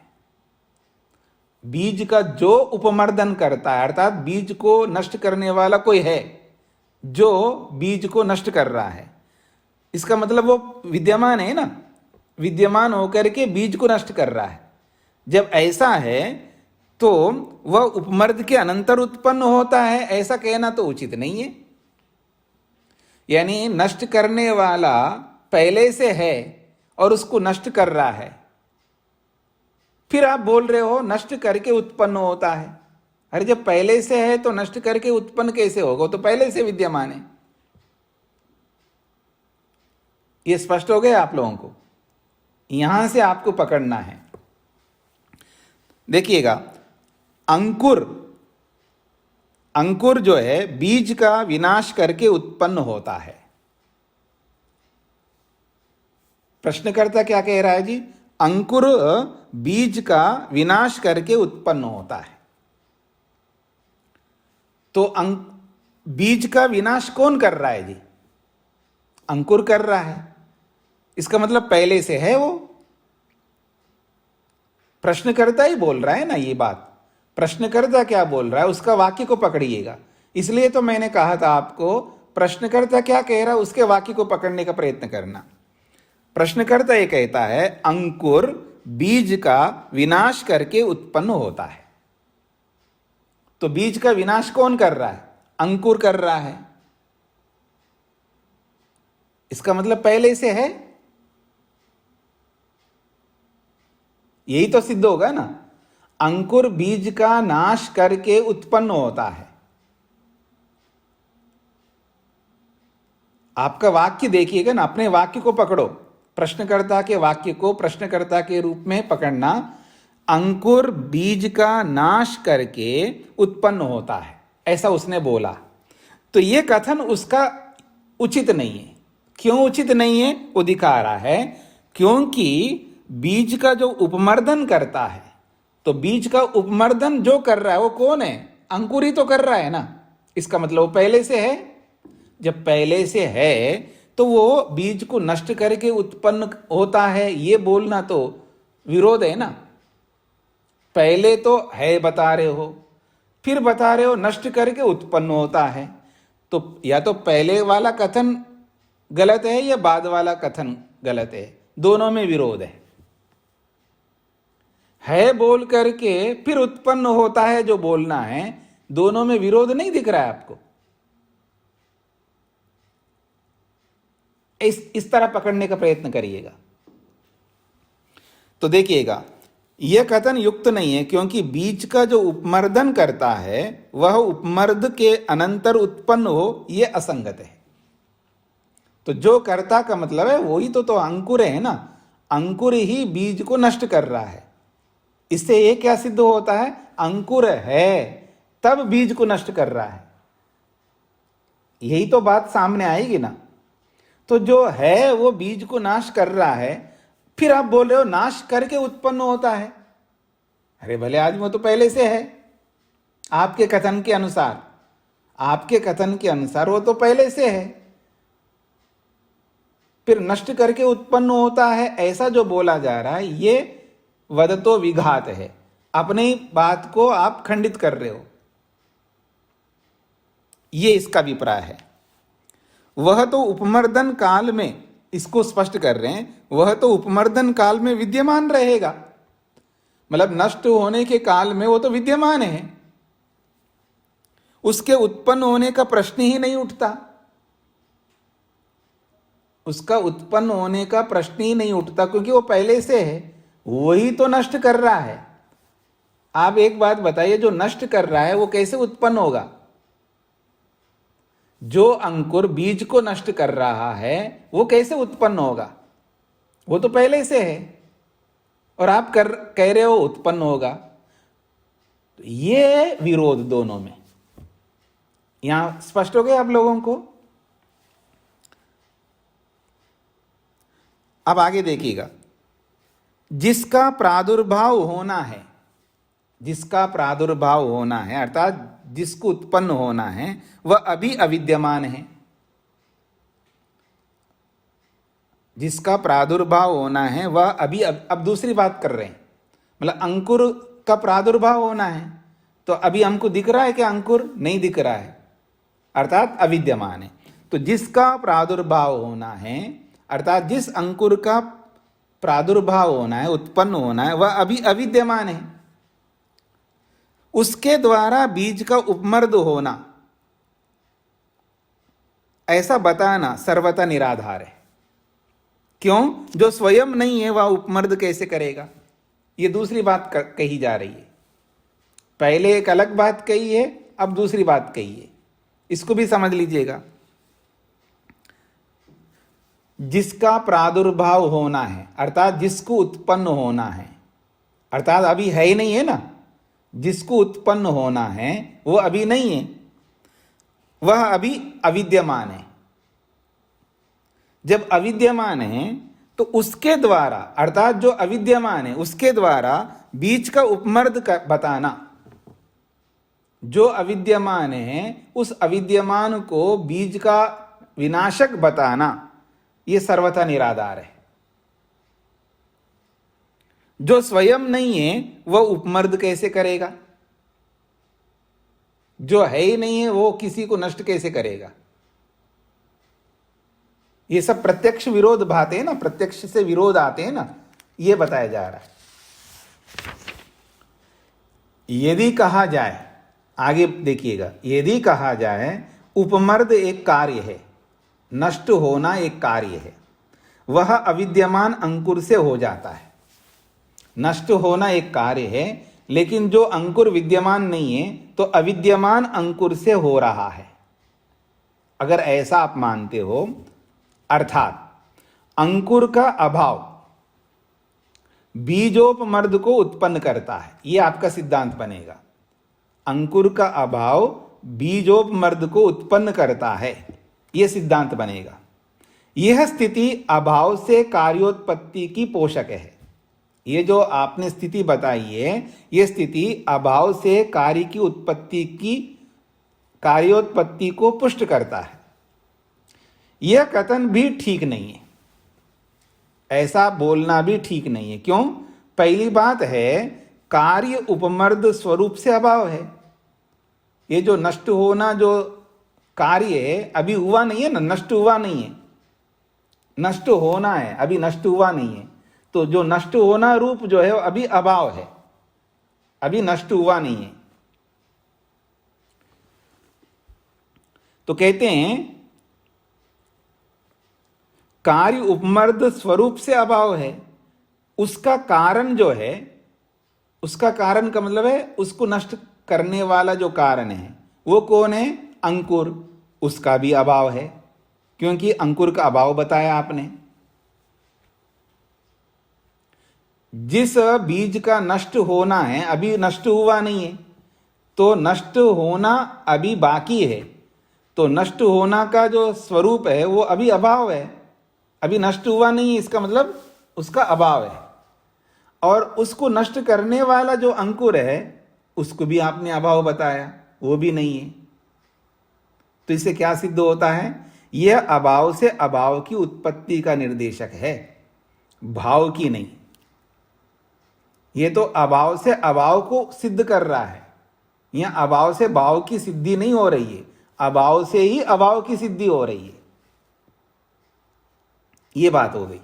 बीज का जो उपमर्दन करता है अर्थात बीज को नष्ट करने वाला कोई है जो बीज को नष्ट कर रहा है, इसका मतलब वो विद्यमान है ना, विद्यमान होकर के बीज को नष्ट कर रहा है। जब ऐसा है तो वह उपमर्द के अनंतर उत्पन्न होता है, ऐसा कहना तो उचित नहीं है। यानी नष्ट करने वाला पहले से है और उसको नष्ट कर रहा है, फिर आप बोल रहे हो नष्ट करके उत्पन्न होता है। अरे जब पहले से है तो नष्ट करके उत्पन्न कैसे होगा? तो पहले से विद्यमान है। यह स्पष्ट हो गया आप लोगों को? यहां से आपको पकड़ना है। देखिएगा, अंकुर जो है बीज का विनाश करके उत्पन्न होता है। प्रश्नकर्ता क्या कह रहा है जी? अंकुर बीज का विनाश करके उत्पन्न होता है। तो बीज का विनाश कौन कर रहा है जी? अंकुर कर रहा है। इसका मतलब पहले से है वो। प्रश्नकर्ता ही बोल रहा है ना ये बात। प्रश्नकर्ता क्या बोल रहा है उसका वाक्य को पकड़िएगा। इसलिए तो मैंने कहा था आपको प्रश्नकर्ता क्या कह रहा है उसके वाक्य को पकड़ने का प्रयत्न करना। प्रश्नकर्ता ये कहता है अंकुर बीज का विनाश करके उत्पन्न होता है। तो बीज का विनाश कौन कर रहा है? अंकुर कर रहा है। इसका मतलब पहले से है, यही तो सिद्ध होगा ना। अंकुर बीज का नाश करके उत्पन्न होता है। आपका वाक्य देखिएगा ना, अपने वाक्य को पकड़ो। प्रश्नकर्ता के वाक्य को प्रश्नकर्ता के रूप में पकड़ना, अंकुर बीज का नाश करके उत्पन्न होता है, ऐसा उसने बोला। तो ये कथन उसका उचित नहीं है। क्यों उचित नहीं है? वो दिखा रहा है क्योंकि बीज का जो उपमर्दन करता है, तो बीज का उपमर्दन जो कर रहा है वो कौन है? अंकुर ही तो कर रहा है ना। इसका मतलब वो पहले से है। जब पहले से है तो वो बीज को नष्ट करके उत्पन्न होता है, ये बोलना तो विरोध है ना। पहले तो है बता रहे हो, फिर बता रहे हो नष्ट करके उत्पन्न होता है। तो या तो पहले वाला कथन गलत है या बाद वाला कथन गलत है, दोनों में विरोध है बोल करके फिर उत्पन्न होता है जो बोलना है, दोनों में विरोध नहीं दिख रहा है आपको? इस तरह पकड़ने का प्रयत्न करिएगा तो देखिएगा यह कथन युक्त नहीं है, क्योंकि बीज का जो उपमर्दन करता है वह उपमर्द के अनंतर उत्पन्न हो, यह असंगत है। तो जो कर्ता का मतलब है वही तो अंकुर है ना। अंकुर ही बीज को नष्ट कर रहा है। इससे ये क्या सिद्ध होता है? अंकुर है तब बीज को नष्ट कर रहा है, यही तो बात सामने आएगी ना। तो जो है वो बीज को नाश कर रहा है, फिर आप बोल रहे हो नाश करके उत्पन्न होता है। अरे भले आदमी वो तो पहले से है, आपके कथन के अनुसार, आपके कथन के अनुसार वो तो पहले से है, फिर नष्ट करके उत्पन्न होता है, ऐसा जो बोला जा रहा है ये वदतो विघात है। अपनी बात को आप खंडित कर रहे हो, ये इसका अभिप्राय है। वह तो उपमर्दन काल में, इसको स्पष्ट कर रहे हैं, वह तो उपमर्दन काल में विद्यमान रहेगा। मतलब नष्ट होने के काल में वो तो विद्यमान है, उसके उत्पन्न होने का प्रश्न ही नहीं उठता। उसका उत्पन्न होने का प्रश्न ही नहीं उठता, क्योंकि वो पहले से है, वही तो नष्ट कर रहा है। आप एक बात बताइए, जो नष्ट कर रहा है वो कैसे उत्पन्न होगा? जो अंकुर बीज को नष्ट कर रहा है वो कैसे उत्पन्न होगा? वो तो पहले से है, और आप कह रहे हो उत्पन्न होगा। तो ये विरोध दोनों में, यहां स्पष्ट हो गया आप लोगों को? अब आगे देखिएगा, जिसका प्रादुर्भाव होना है, जिसका प्रादुर्भाव होना है अर्थात जिसको उत्पन्न होना है वह अभी अविद्यमान है। जिसका प्रादुर्भाव होना है वह अभी, अब दूसरी बात कर रहे हैं, मतलब अंकुर का प्रादुर्भाव होना है, तो अभी हमको दिख रहा है कि अंकुर नहीं दिख रहा है, अर्थात अविद्यमान है। तो जिसका प्रादुर्भाव होना है अर्थात जिस अंकुर का प्रादुर्भाव होना है, उत्पन्न होना है, वह अभी अविद्यमान है। उसके द्वारा बीज का उपमर्द होना, ऐसा बताना सर्वथा निराधार है। क्यों? जो स्वयं नहीं है वह उपमर्द कैसे करेगा? यह दूसरी बात कही जा रही है। पहले एक अलग बात कही है, अब दूसरी बात कही है, इसको भी समझ लीजिएगा। जिसका प्रादुर्भाव होना है अर्थात जिसको उत्पन्न होना है, अर्थात अभी है ही नहीं है ना, जिसको उत्पन्न होना है वो अभी नहीं है, वह अभी अविद्यमान है। जब अविद्यमान है तो उसके द्वारा अर्थात जो अविद्यमान है उसके द्वारा बीज का उपमर्द बताना, जो अविद्यमान है उस अविद्यमान को बीज का विनाशक बताना, ये सर्वथा निराधार है। जो स्वयं नहीं है वह उपमर्द कैसे करेगा? जो है ही नहीं है वो किसी को नष्ट कैसे करेगा? ये सब प्रत्यक्ष विरोध बातें हैं ना, प्रत्यक्ष से विरोध आते हैं ना, ये बताया जा रहा है। यदि कहा जाए, आगे देखिएगा, यदि कहा जाए उपमर्द एक कार्य है, नष्ट होना एक कार्य है, वह अविद्यमान अंकुर से हो जाता है। नष्ट होना एक कार्य है, लेकिन जो अंकुर विद्यमान नहीं है तो अविद्यमान अंकुर से हो रहा है। अगर ऐसा आप मानते हो, अर्थात अंकुर का अभाव बीजोपमर्द को उत्पन्न करता है, यह आपका सिद्धांत बनेगा। अंकुर का अभाव बीजोपमर्द को उत्पन्न करता है, यह सिद्धांत बनेगा। यह स्थिति अभाव से कार्योत्पत्ति की पोषक है। ये जो आपने स्थिति बताई है, यह स्थिति अभाव से कार्य की उत्पत्ति की कार्योत्पत्ति को पुष्ट करता है। यह कथन भी ठीक नहीं है, ऐसा बोलना भी ठीक नहीं है। क्यों? पहली बात है, कार्य उपमर्द स्वरूप से अभाव है। ये जो नष्ट होना जो कार्य है अभी हुआ नहीं है ना, नष्ट हुआ नहीं है, नष्ट होना है, अभी नष्ट हुआ नहीं है। तो जो नष्ट होना रूप जो है वो अभी अभाव है, अभी नष्ट हुआ नहीं है। तो कहते हैं कार्य उपमर्द स्वरूप से अभाव है, उसका कारण जो है, उसका कारण का मतलब है उसको नष्ट करने वाला जो कारण है वो कौन है? अंकुर। उसका भी अभाव है, क्योंकि अंकुर का अभाव बताया आपने। जिस बीज का नष्ट होना है अभी नष्ट हुआ नहीं है, तो नष्ट होना अभी बाकी है। तो नष्ट होना का जो स्वरूप है वो अभी अभाव है, अभी नष्ट हुआ नहीं है, इसका मतलब उसका अभाव है। और उसको नष्ट करने वाला जो अंकुर है उसको भी आपने अभाव बताया, वो भी नहीं है। तो इससे क्या सिद्ध होता है? यह अभाव से अभाव की उत्पत्ति का निर्देशक है, भाव की नहीं। यह तो अभाव से अभाव को सिद्ध कर रहा है, यह अभाव से भाव की सिद्धि नहीं हो रही है, अभाव से ही अभाव की सिद्धि हो रही है। यह बात हो गई।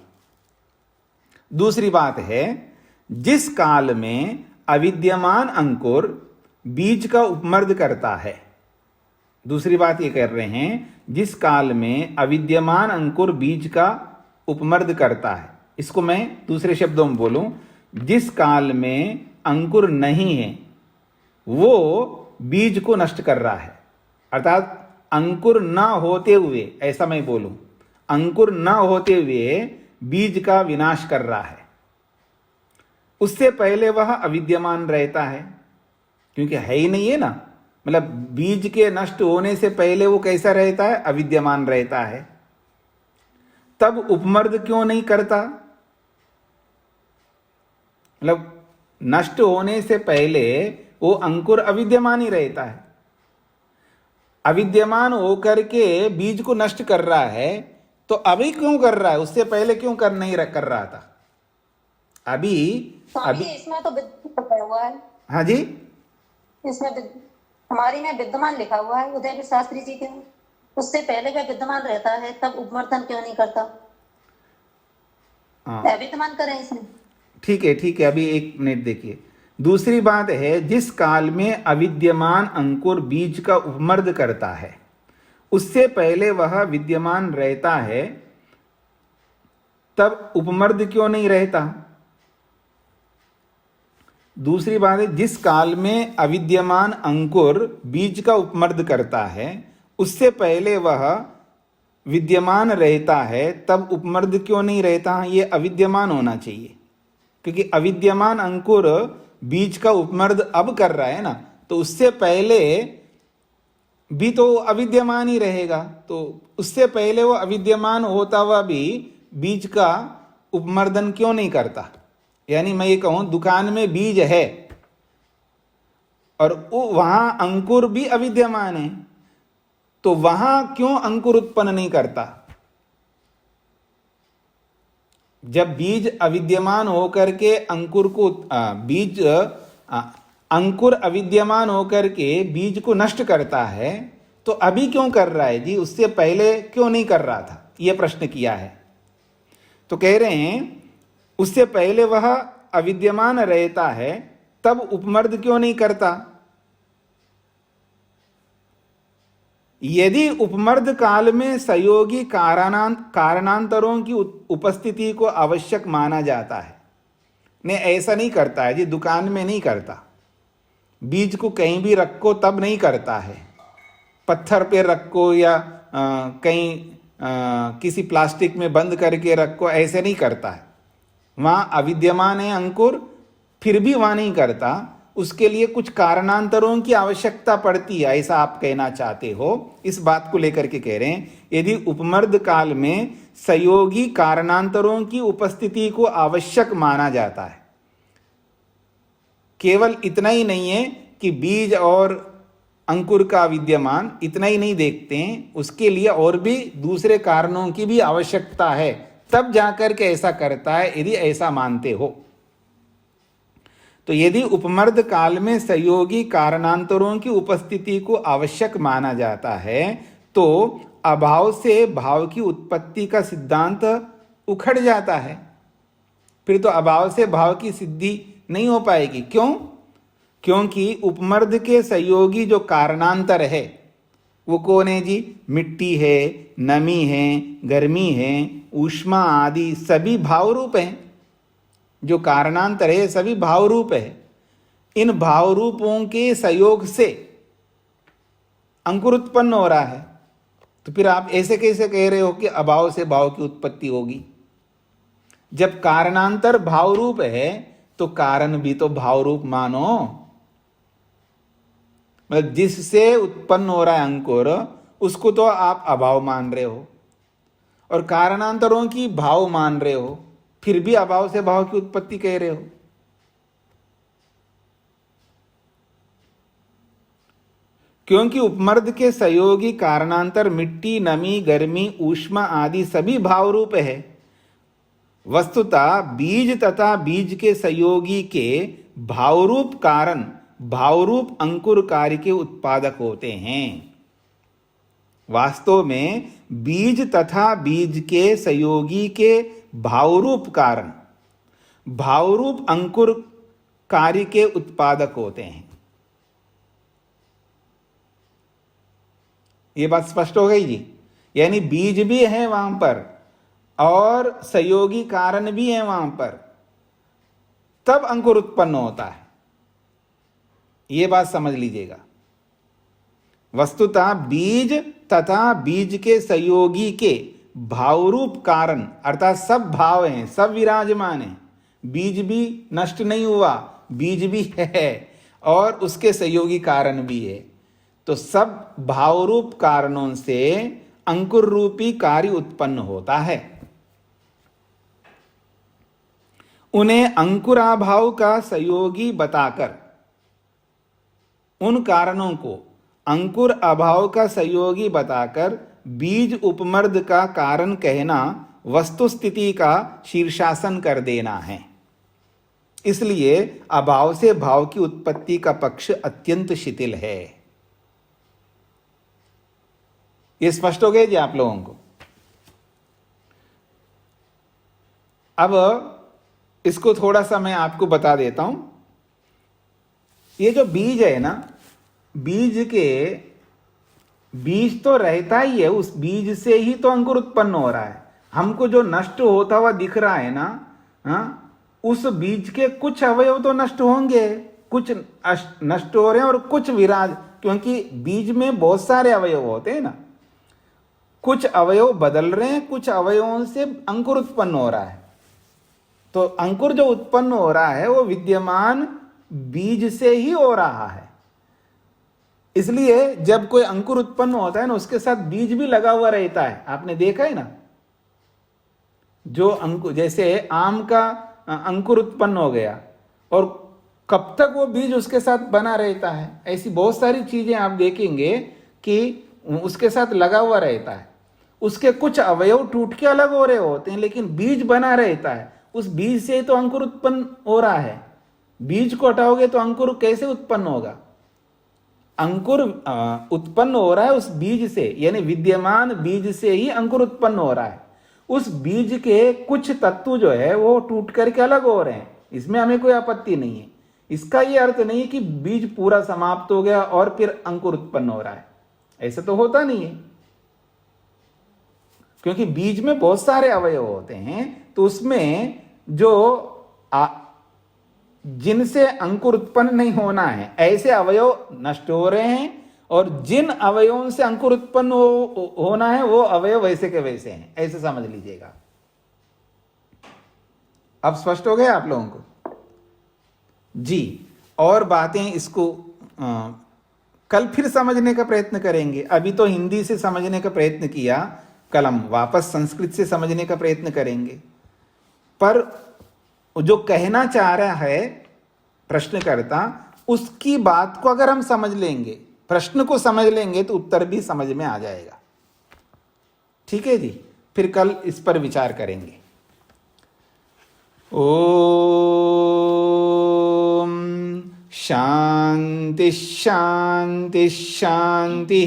दूसरी बात है, जिस काल में अविद्यमान अंकुर बीज का उपमर्द करता है। दूसरी बात ये कर रहे हैं, जिस काल में अविद्यमान अंकुर बीज का उपमर्द करता है। इसको मैं दूसरे शब्दों में बोलूं, जिस काल में अंकुर नहीं है वो बीज को नष्ट कर रहा है। अर्थात अंकुर ना होते हुए, ऐसा मैं बोलूं, अंकुर ना होते हुए बीज का विनाश कर रहा है। उससे पहले वह अविद्यमान रहता है, क्योंकि है ही नहीं है ना। मतलब बीज के नष्ट होने से पहले वो कैसा रहता है? अविद्यमान रहता है। तब उपमर्द क्यों नहीं करता? मतलब नष्ट होने से पहले वो अंकुर अविद्यमान ही रहता है। अविद्यमान होकर के बीज को नष्ट कर रहा है, तो अभी क्यों कर रहा है? उससे पहले क्यों नहीं कर रहा था? अभी इसमें तो लिखा हुआ है। हाँ जी, इसमें हमारी में विद्यमान लिखा हुआ है, उदय शास्त्री जी के उससे पहले का विद्यमान रहता है, तब उपमर्दन क्यों नहीं करता? विद्यमान करें इसमें। ठीक है, अभी एक मिनट देखिए। दूसरी बात है, जिस काल में अविद्यमान अंकुर बीज का उपमर्द करता है, उससे पहले वह विद्यमान रहता है, तब उपमर्द क्यों नहीं रहता? दूसरी बात है, जिस काल में अविद्यमान अंकुर बीज का उपमर्द करता है, उससे पहले वह विद्यमान रहता है, तब उपमर्द क्यों नहीं रहता? यह अविद्यमान होना चाहिए, क्योंकि अविद्यमान अंकुर बीज का उपमर्द अब कर रहा है ना, तो उससे पहले भी तो अविद्यमान ही रहेगा। तो उससे पहले वो अविद्यमान होता हुआ भी बीज का उपमर्दन क्यों नहीं करता? यानी मैं ये कहूं, दुकान में बीज है और वहां अंकुर भी अविद्यमान है, तो वहां क्यों अंकुर उत्पन्न नहीं करता? जब बीज अविद्यमान होकर के अंकुर को अंकुर अविद्यमान होकर के बीज को नष्ट करता है, तो अभी क्यों कर रहा है जी? उससे पहले क्यों नहीं कर रहा था? यह प्रश्न किया है। तो कह रहे हैं, उससे पहले वह अविद्यमान रहता है, तब उपमर्द क्यों नहीं करता? यदि उपमर्द काल में सहयोगी कारणांतरों की उपस्थिति को आवश्यक माना जाता है, नहीं ऐसा नहीं करता है जी, दुकान में नहीं करता। बीज को कहीं भी रखो तब नहीं करता है, पत्थर पे रखो या कहीं किसी प्लास्टिक में बंद करके रखो, ऐसे नहीं करता है। वहां अविद्यमान है अंकुर, फिर भी वहां नहीं करता, उसके लिए कुछ कारणांतरों की आवश्यकता पड़ती है, ऐसा आप कहना चाहते हो। इस बात को लेकर के कह रहे हैं, यदि उपमर्द काल में संयोगी कारणांतरों की उपस्थिति को आवश्यक माना जाता है, केवल इतना ही नहीं है कि बीज और अंकुर का विद्यमान, इतना ही नहीं देखते हैं, उसके लिए और भी दूसरे कारणों की भी आवश्यकता है, तब जाकर के ऐसा करता है, यदि ऐसा मानते हो। तो यदि उपमर्द काल में संयोगी कारणांतरों की उपस्थिति को आवश्यक माना जाता है, तो अभाव से भाव की उत्पत्ति का सिद्धांत उखड़ जाता है। फिर तो अभाव से भाव की सिद्धि नहीं हो पाएगी। क्यों? क्योंकि उपमर्द के संयोगी जो कारणांतर है वो कौन है जी? मिट्टी है, नमी है, गर्मी है, ऊष्मा आदि सभी भाव रूप हैं। जो कारणांतर है सभी भाव रूप है। इन भाव रूपों के संयोग से अंकुर उत्पन्न हो रहा है। तो फिर आप ऐसे कैसे कह रहे हो कि अभाव से भाव की उत्पत्ति होगी? जब कारणांतर भाव रूप है तो कारण भी तो भाव रूप मानो। मतलब जिससे उत्पन्न हो रहा है अंकुर, उसको तो आप अभाव मान रहे हो और कारणांतरों की भाव मान रहे हो, फिर भी अभाव से भाव की उत्पत्ति कह रहे हो। क्योंकि उपमर्द के संयोगी कारणांतर मिट्टी, नमी, गर्मी, ऊष्मा आदि सभी भाव रूप है। वस्तुतः बीज तथा बीज के संयोगी के भावरूप कारण भावरूप अंकुर कार्य के उत्पादक होते हैं। वास्तव में बीज तथा बीज के संयोगी के भावरूप कारण भावरूप अंकुर कार्य के उत्पादक होते हैं। ये बात स्पष्ट हो गई जी? यानी बीज भी है वहां पर और संयोगी कारण भी है वहां पर, तब अंकुर उत्पन्न होता है। यह बात समझ लीजिएगा। वस्तुतः बीज तथा बीज के संयोगी के भावरूप कारण अर्थात सब भाव हैं, सब विराजमान हैं। बीज भी नष्ट नहीं हुआ, बीज भी है और उसके संयोगी कारण भी है। तो सब भावरूप कारणों से अंकुर रूपी कार्य उत्पन्न होता है। उन्हें अंकुराभाव का संयोगी बताकर, उन कारणों को अंकुर अभाव का संयोगी बताकर बीज उपमर्द का कारण कहना वस्तुस्थिति का शीर्षासन कर देना है। इसलिए अभाव से भाव की उत्पत्ति का पक्ष अत्यंत शिथिल है। ये स्पष्ट हो गया जी आप लोगों को? अब इसको थोड़ा सा मैं आपको बता देता हूं। ये जो बीज है ना, बीज तो रहता ही है, उस बीज से ही तो अंकुर उत्पन्न हो रहा है। हमको जो नष्ट होता हुआ दिख रहा है ना, उस बीज के कुछ अवयव तो नष्ट होंगे, कुछ नष्ट हो रहे हैं और कुछ विराज, क्योंकि बीज में बहुत सारे अवयव होते हैं ना, कुछ अवयव बदल रहे हैं, कुछ अवयवों से अंकुर उत्पन्न हो रहा है। तो अंकुर जो उत्पन्न हो रहा है वो विद्यमान बीज से ही हो रहा है। इसलिए जब कोई अंकुर उत्पन्न होता है ना, उसके साथ बीज भी लगा हुआ रहता है। आपने देखा है ना, जो अंकुर, जैसे आम का अंकुर उत्पन्न हो गया और कब तक वो बीज उसके साथ बना रहता है। ऐसी बहुत सारी चीजें आप देखेंगे कि उसके साथ लगा हुआ रहता है। उसके कुछ अवयव टूट के अलग हो रहे होते हैं, लेकिन बीज बना रहता है। उस बीज से तो अंकुर उत्पन्न हो रहा है। बीज को हटाओगे तो अंकुर कैसे उत्पन्न होगा? अंकुर उत्पन्न हो रहा है उस बीज से, यानी विद्यमान बीज से ही अंकुर उत्पन्न हो रहा है। उस बीज के कुछ तत्व जो है वो टूट करके अलग हो रहे हैं, इसमें हमें कोई आपत्ति नहीं है। इसका ये अर्थ नहीं है कि बीज पूरा समाप्त हो गया और फिर अंकुर उत्पन्न हो रहा है, ऐसा तो होता नहीं है। क्योंकि बीज में बहुत सारे अवयव होते हैं, तो उसमें जो जिनसे अंकुर उत्पन्न नहीं होना है, ऐसे अवयव नष्ट हो रहे हैं और जिन अवयवों से अंकुर उत्पन्न होना है वो अवयव वैसे के वैसे हैं, ऐसे समझ लीजिएगा। अब स्पष्ट हो गया आप लोगों को जी। और बातें इसको कल फिर समझने का प्रयत्न करेंगे। अभी तो हिंदी से समझने का प्रयत्न किया, कल हम वापस संस्कृत से समझने का प्रयत्न करेंगे। पर जो कहना चाह रहा है प्रश्नकर्ता, उसकी बात को अगर हम समझ लेंगे, प्रश्न को समझ लेंगे, तो उत्तर भी समझ में आ जाएगा। ठीक है जी, फिर कल इस पर विचार करेंगे। ओम शांति शांति शांति।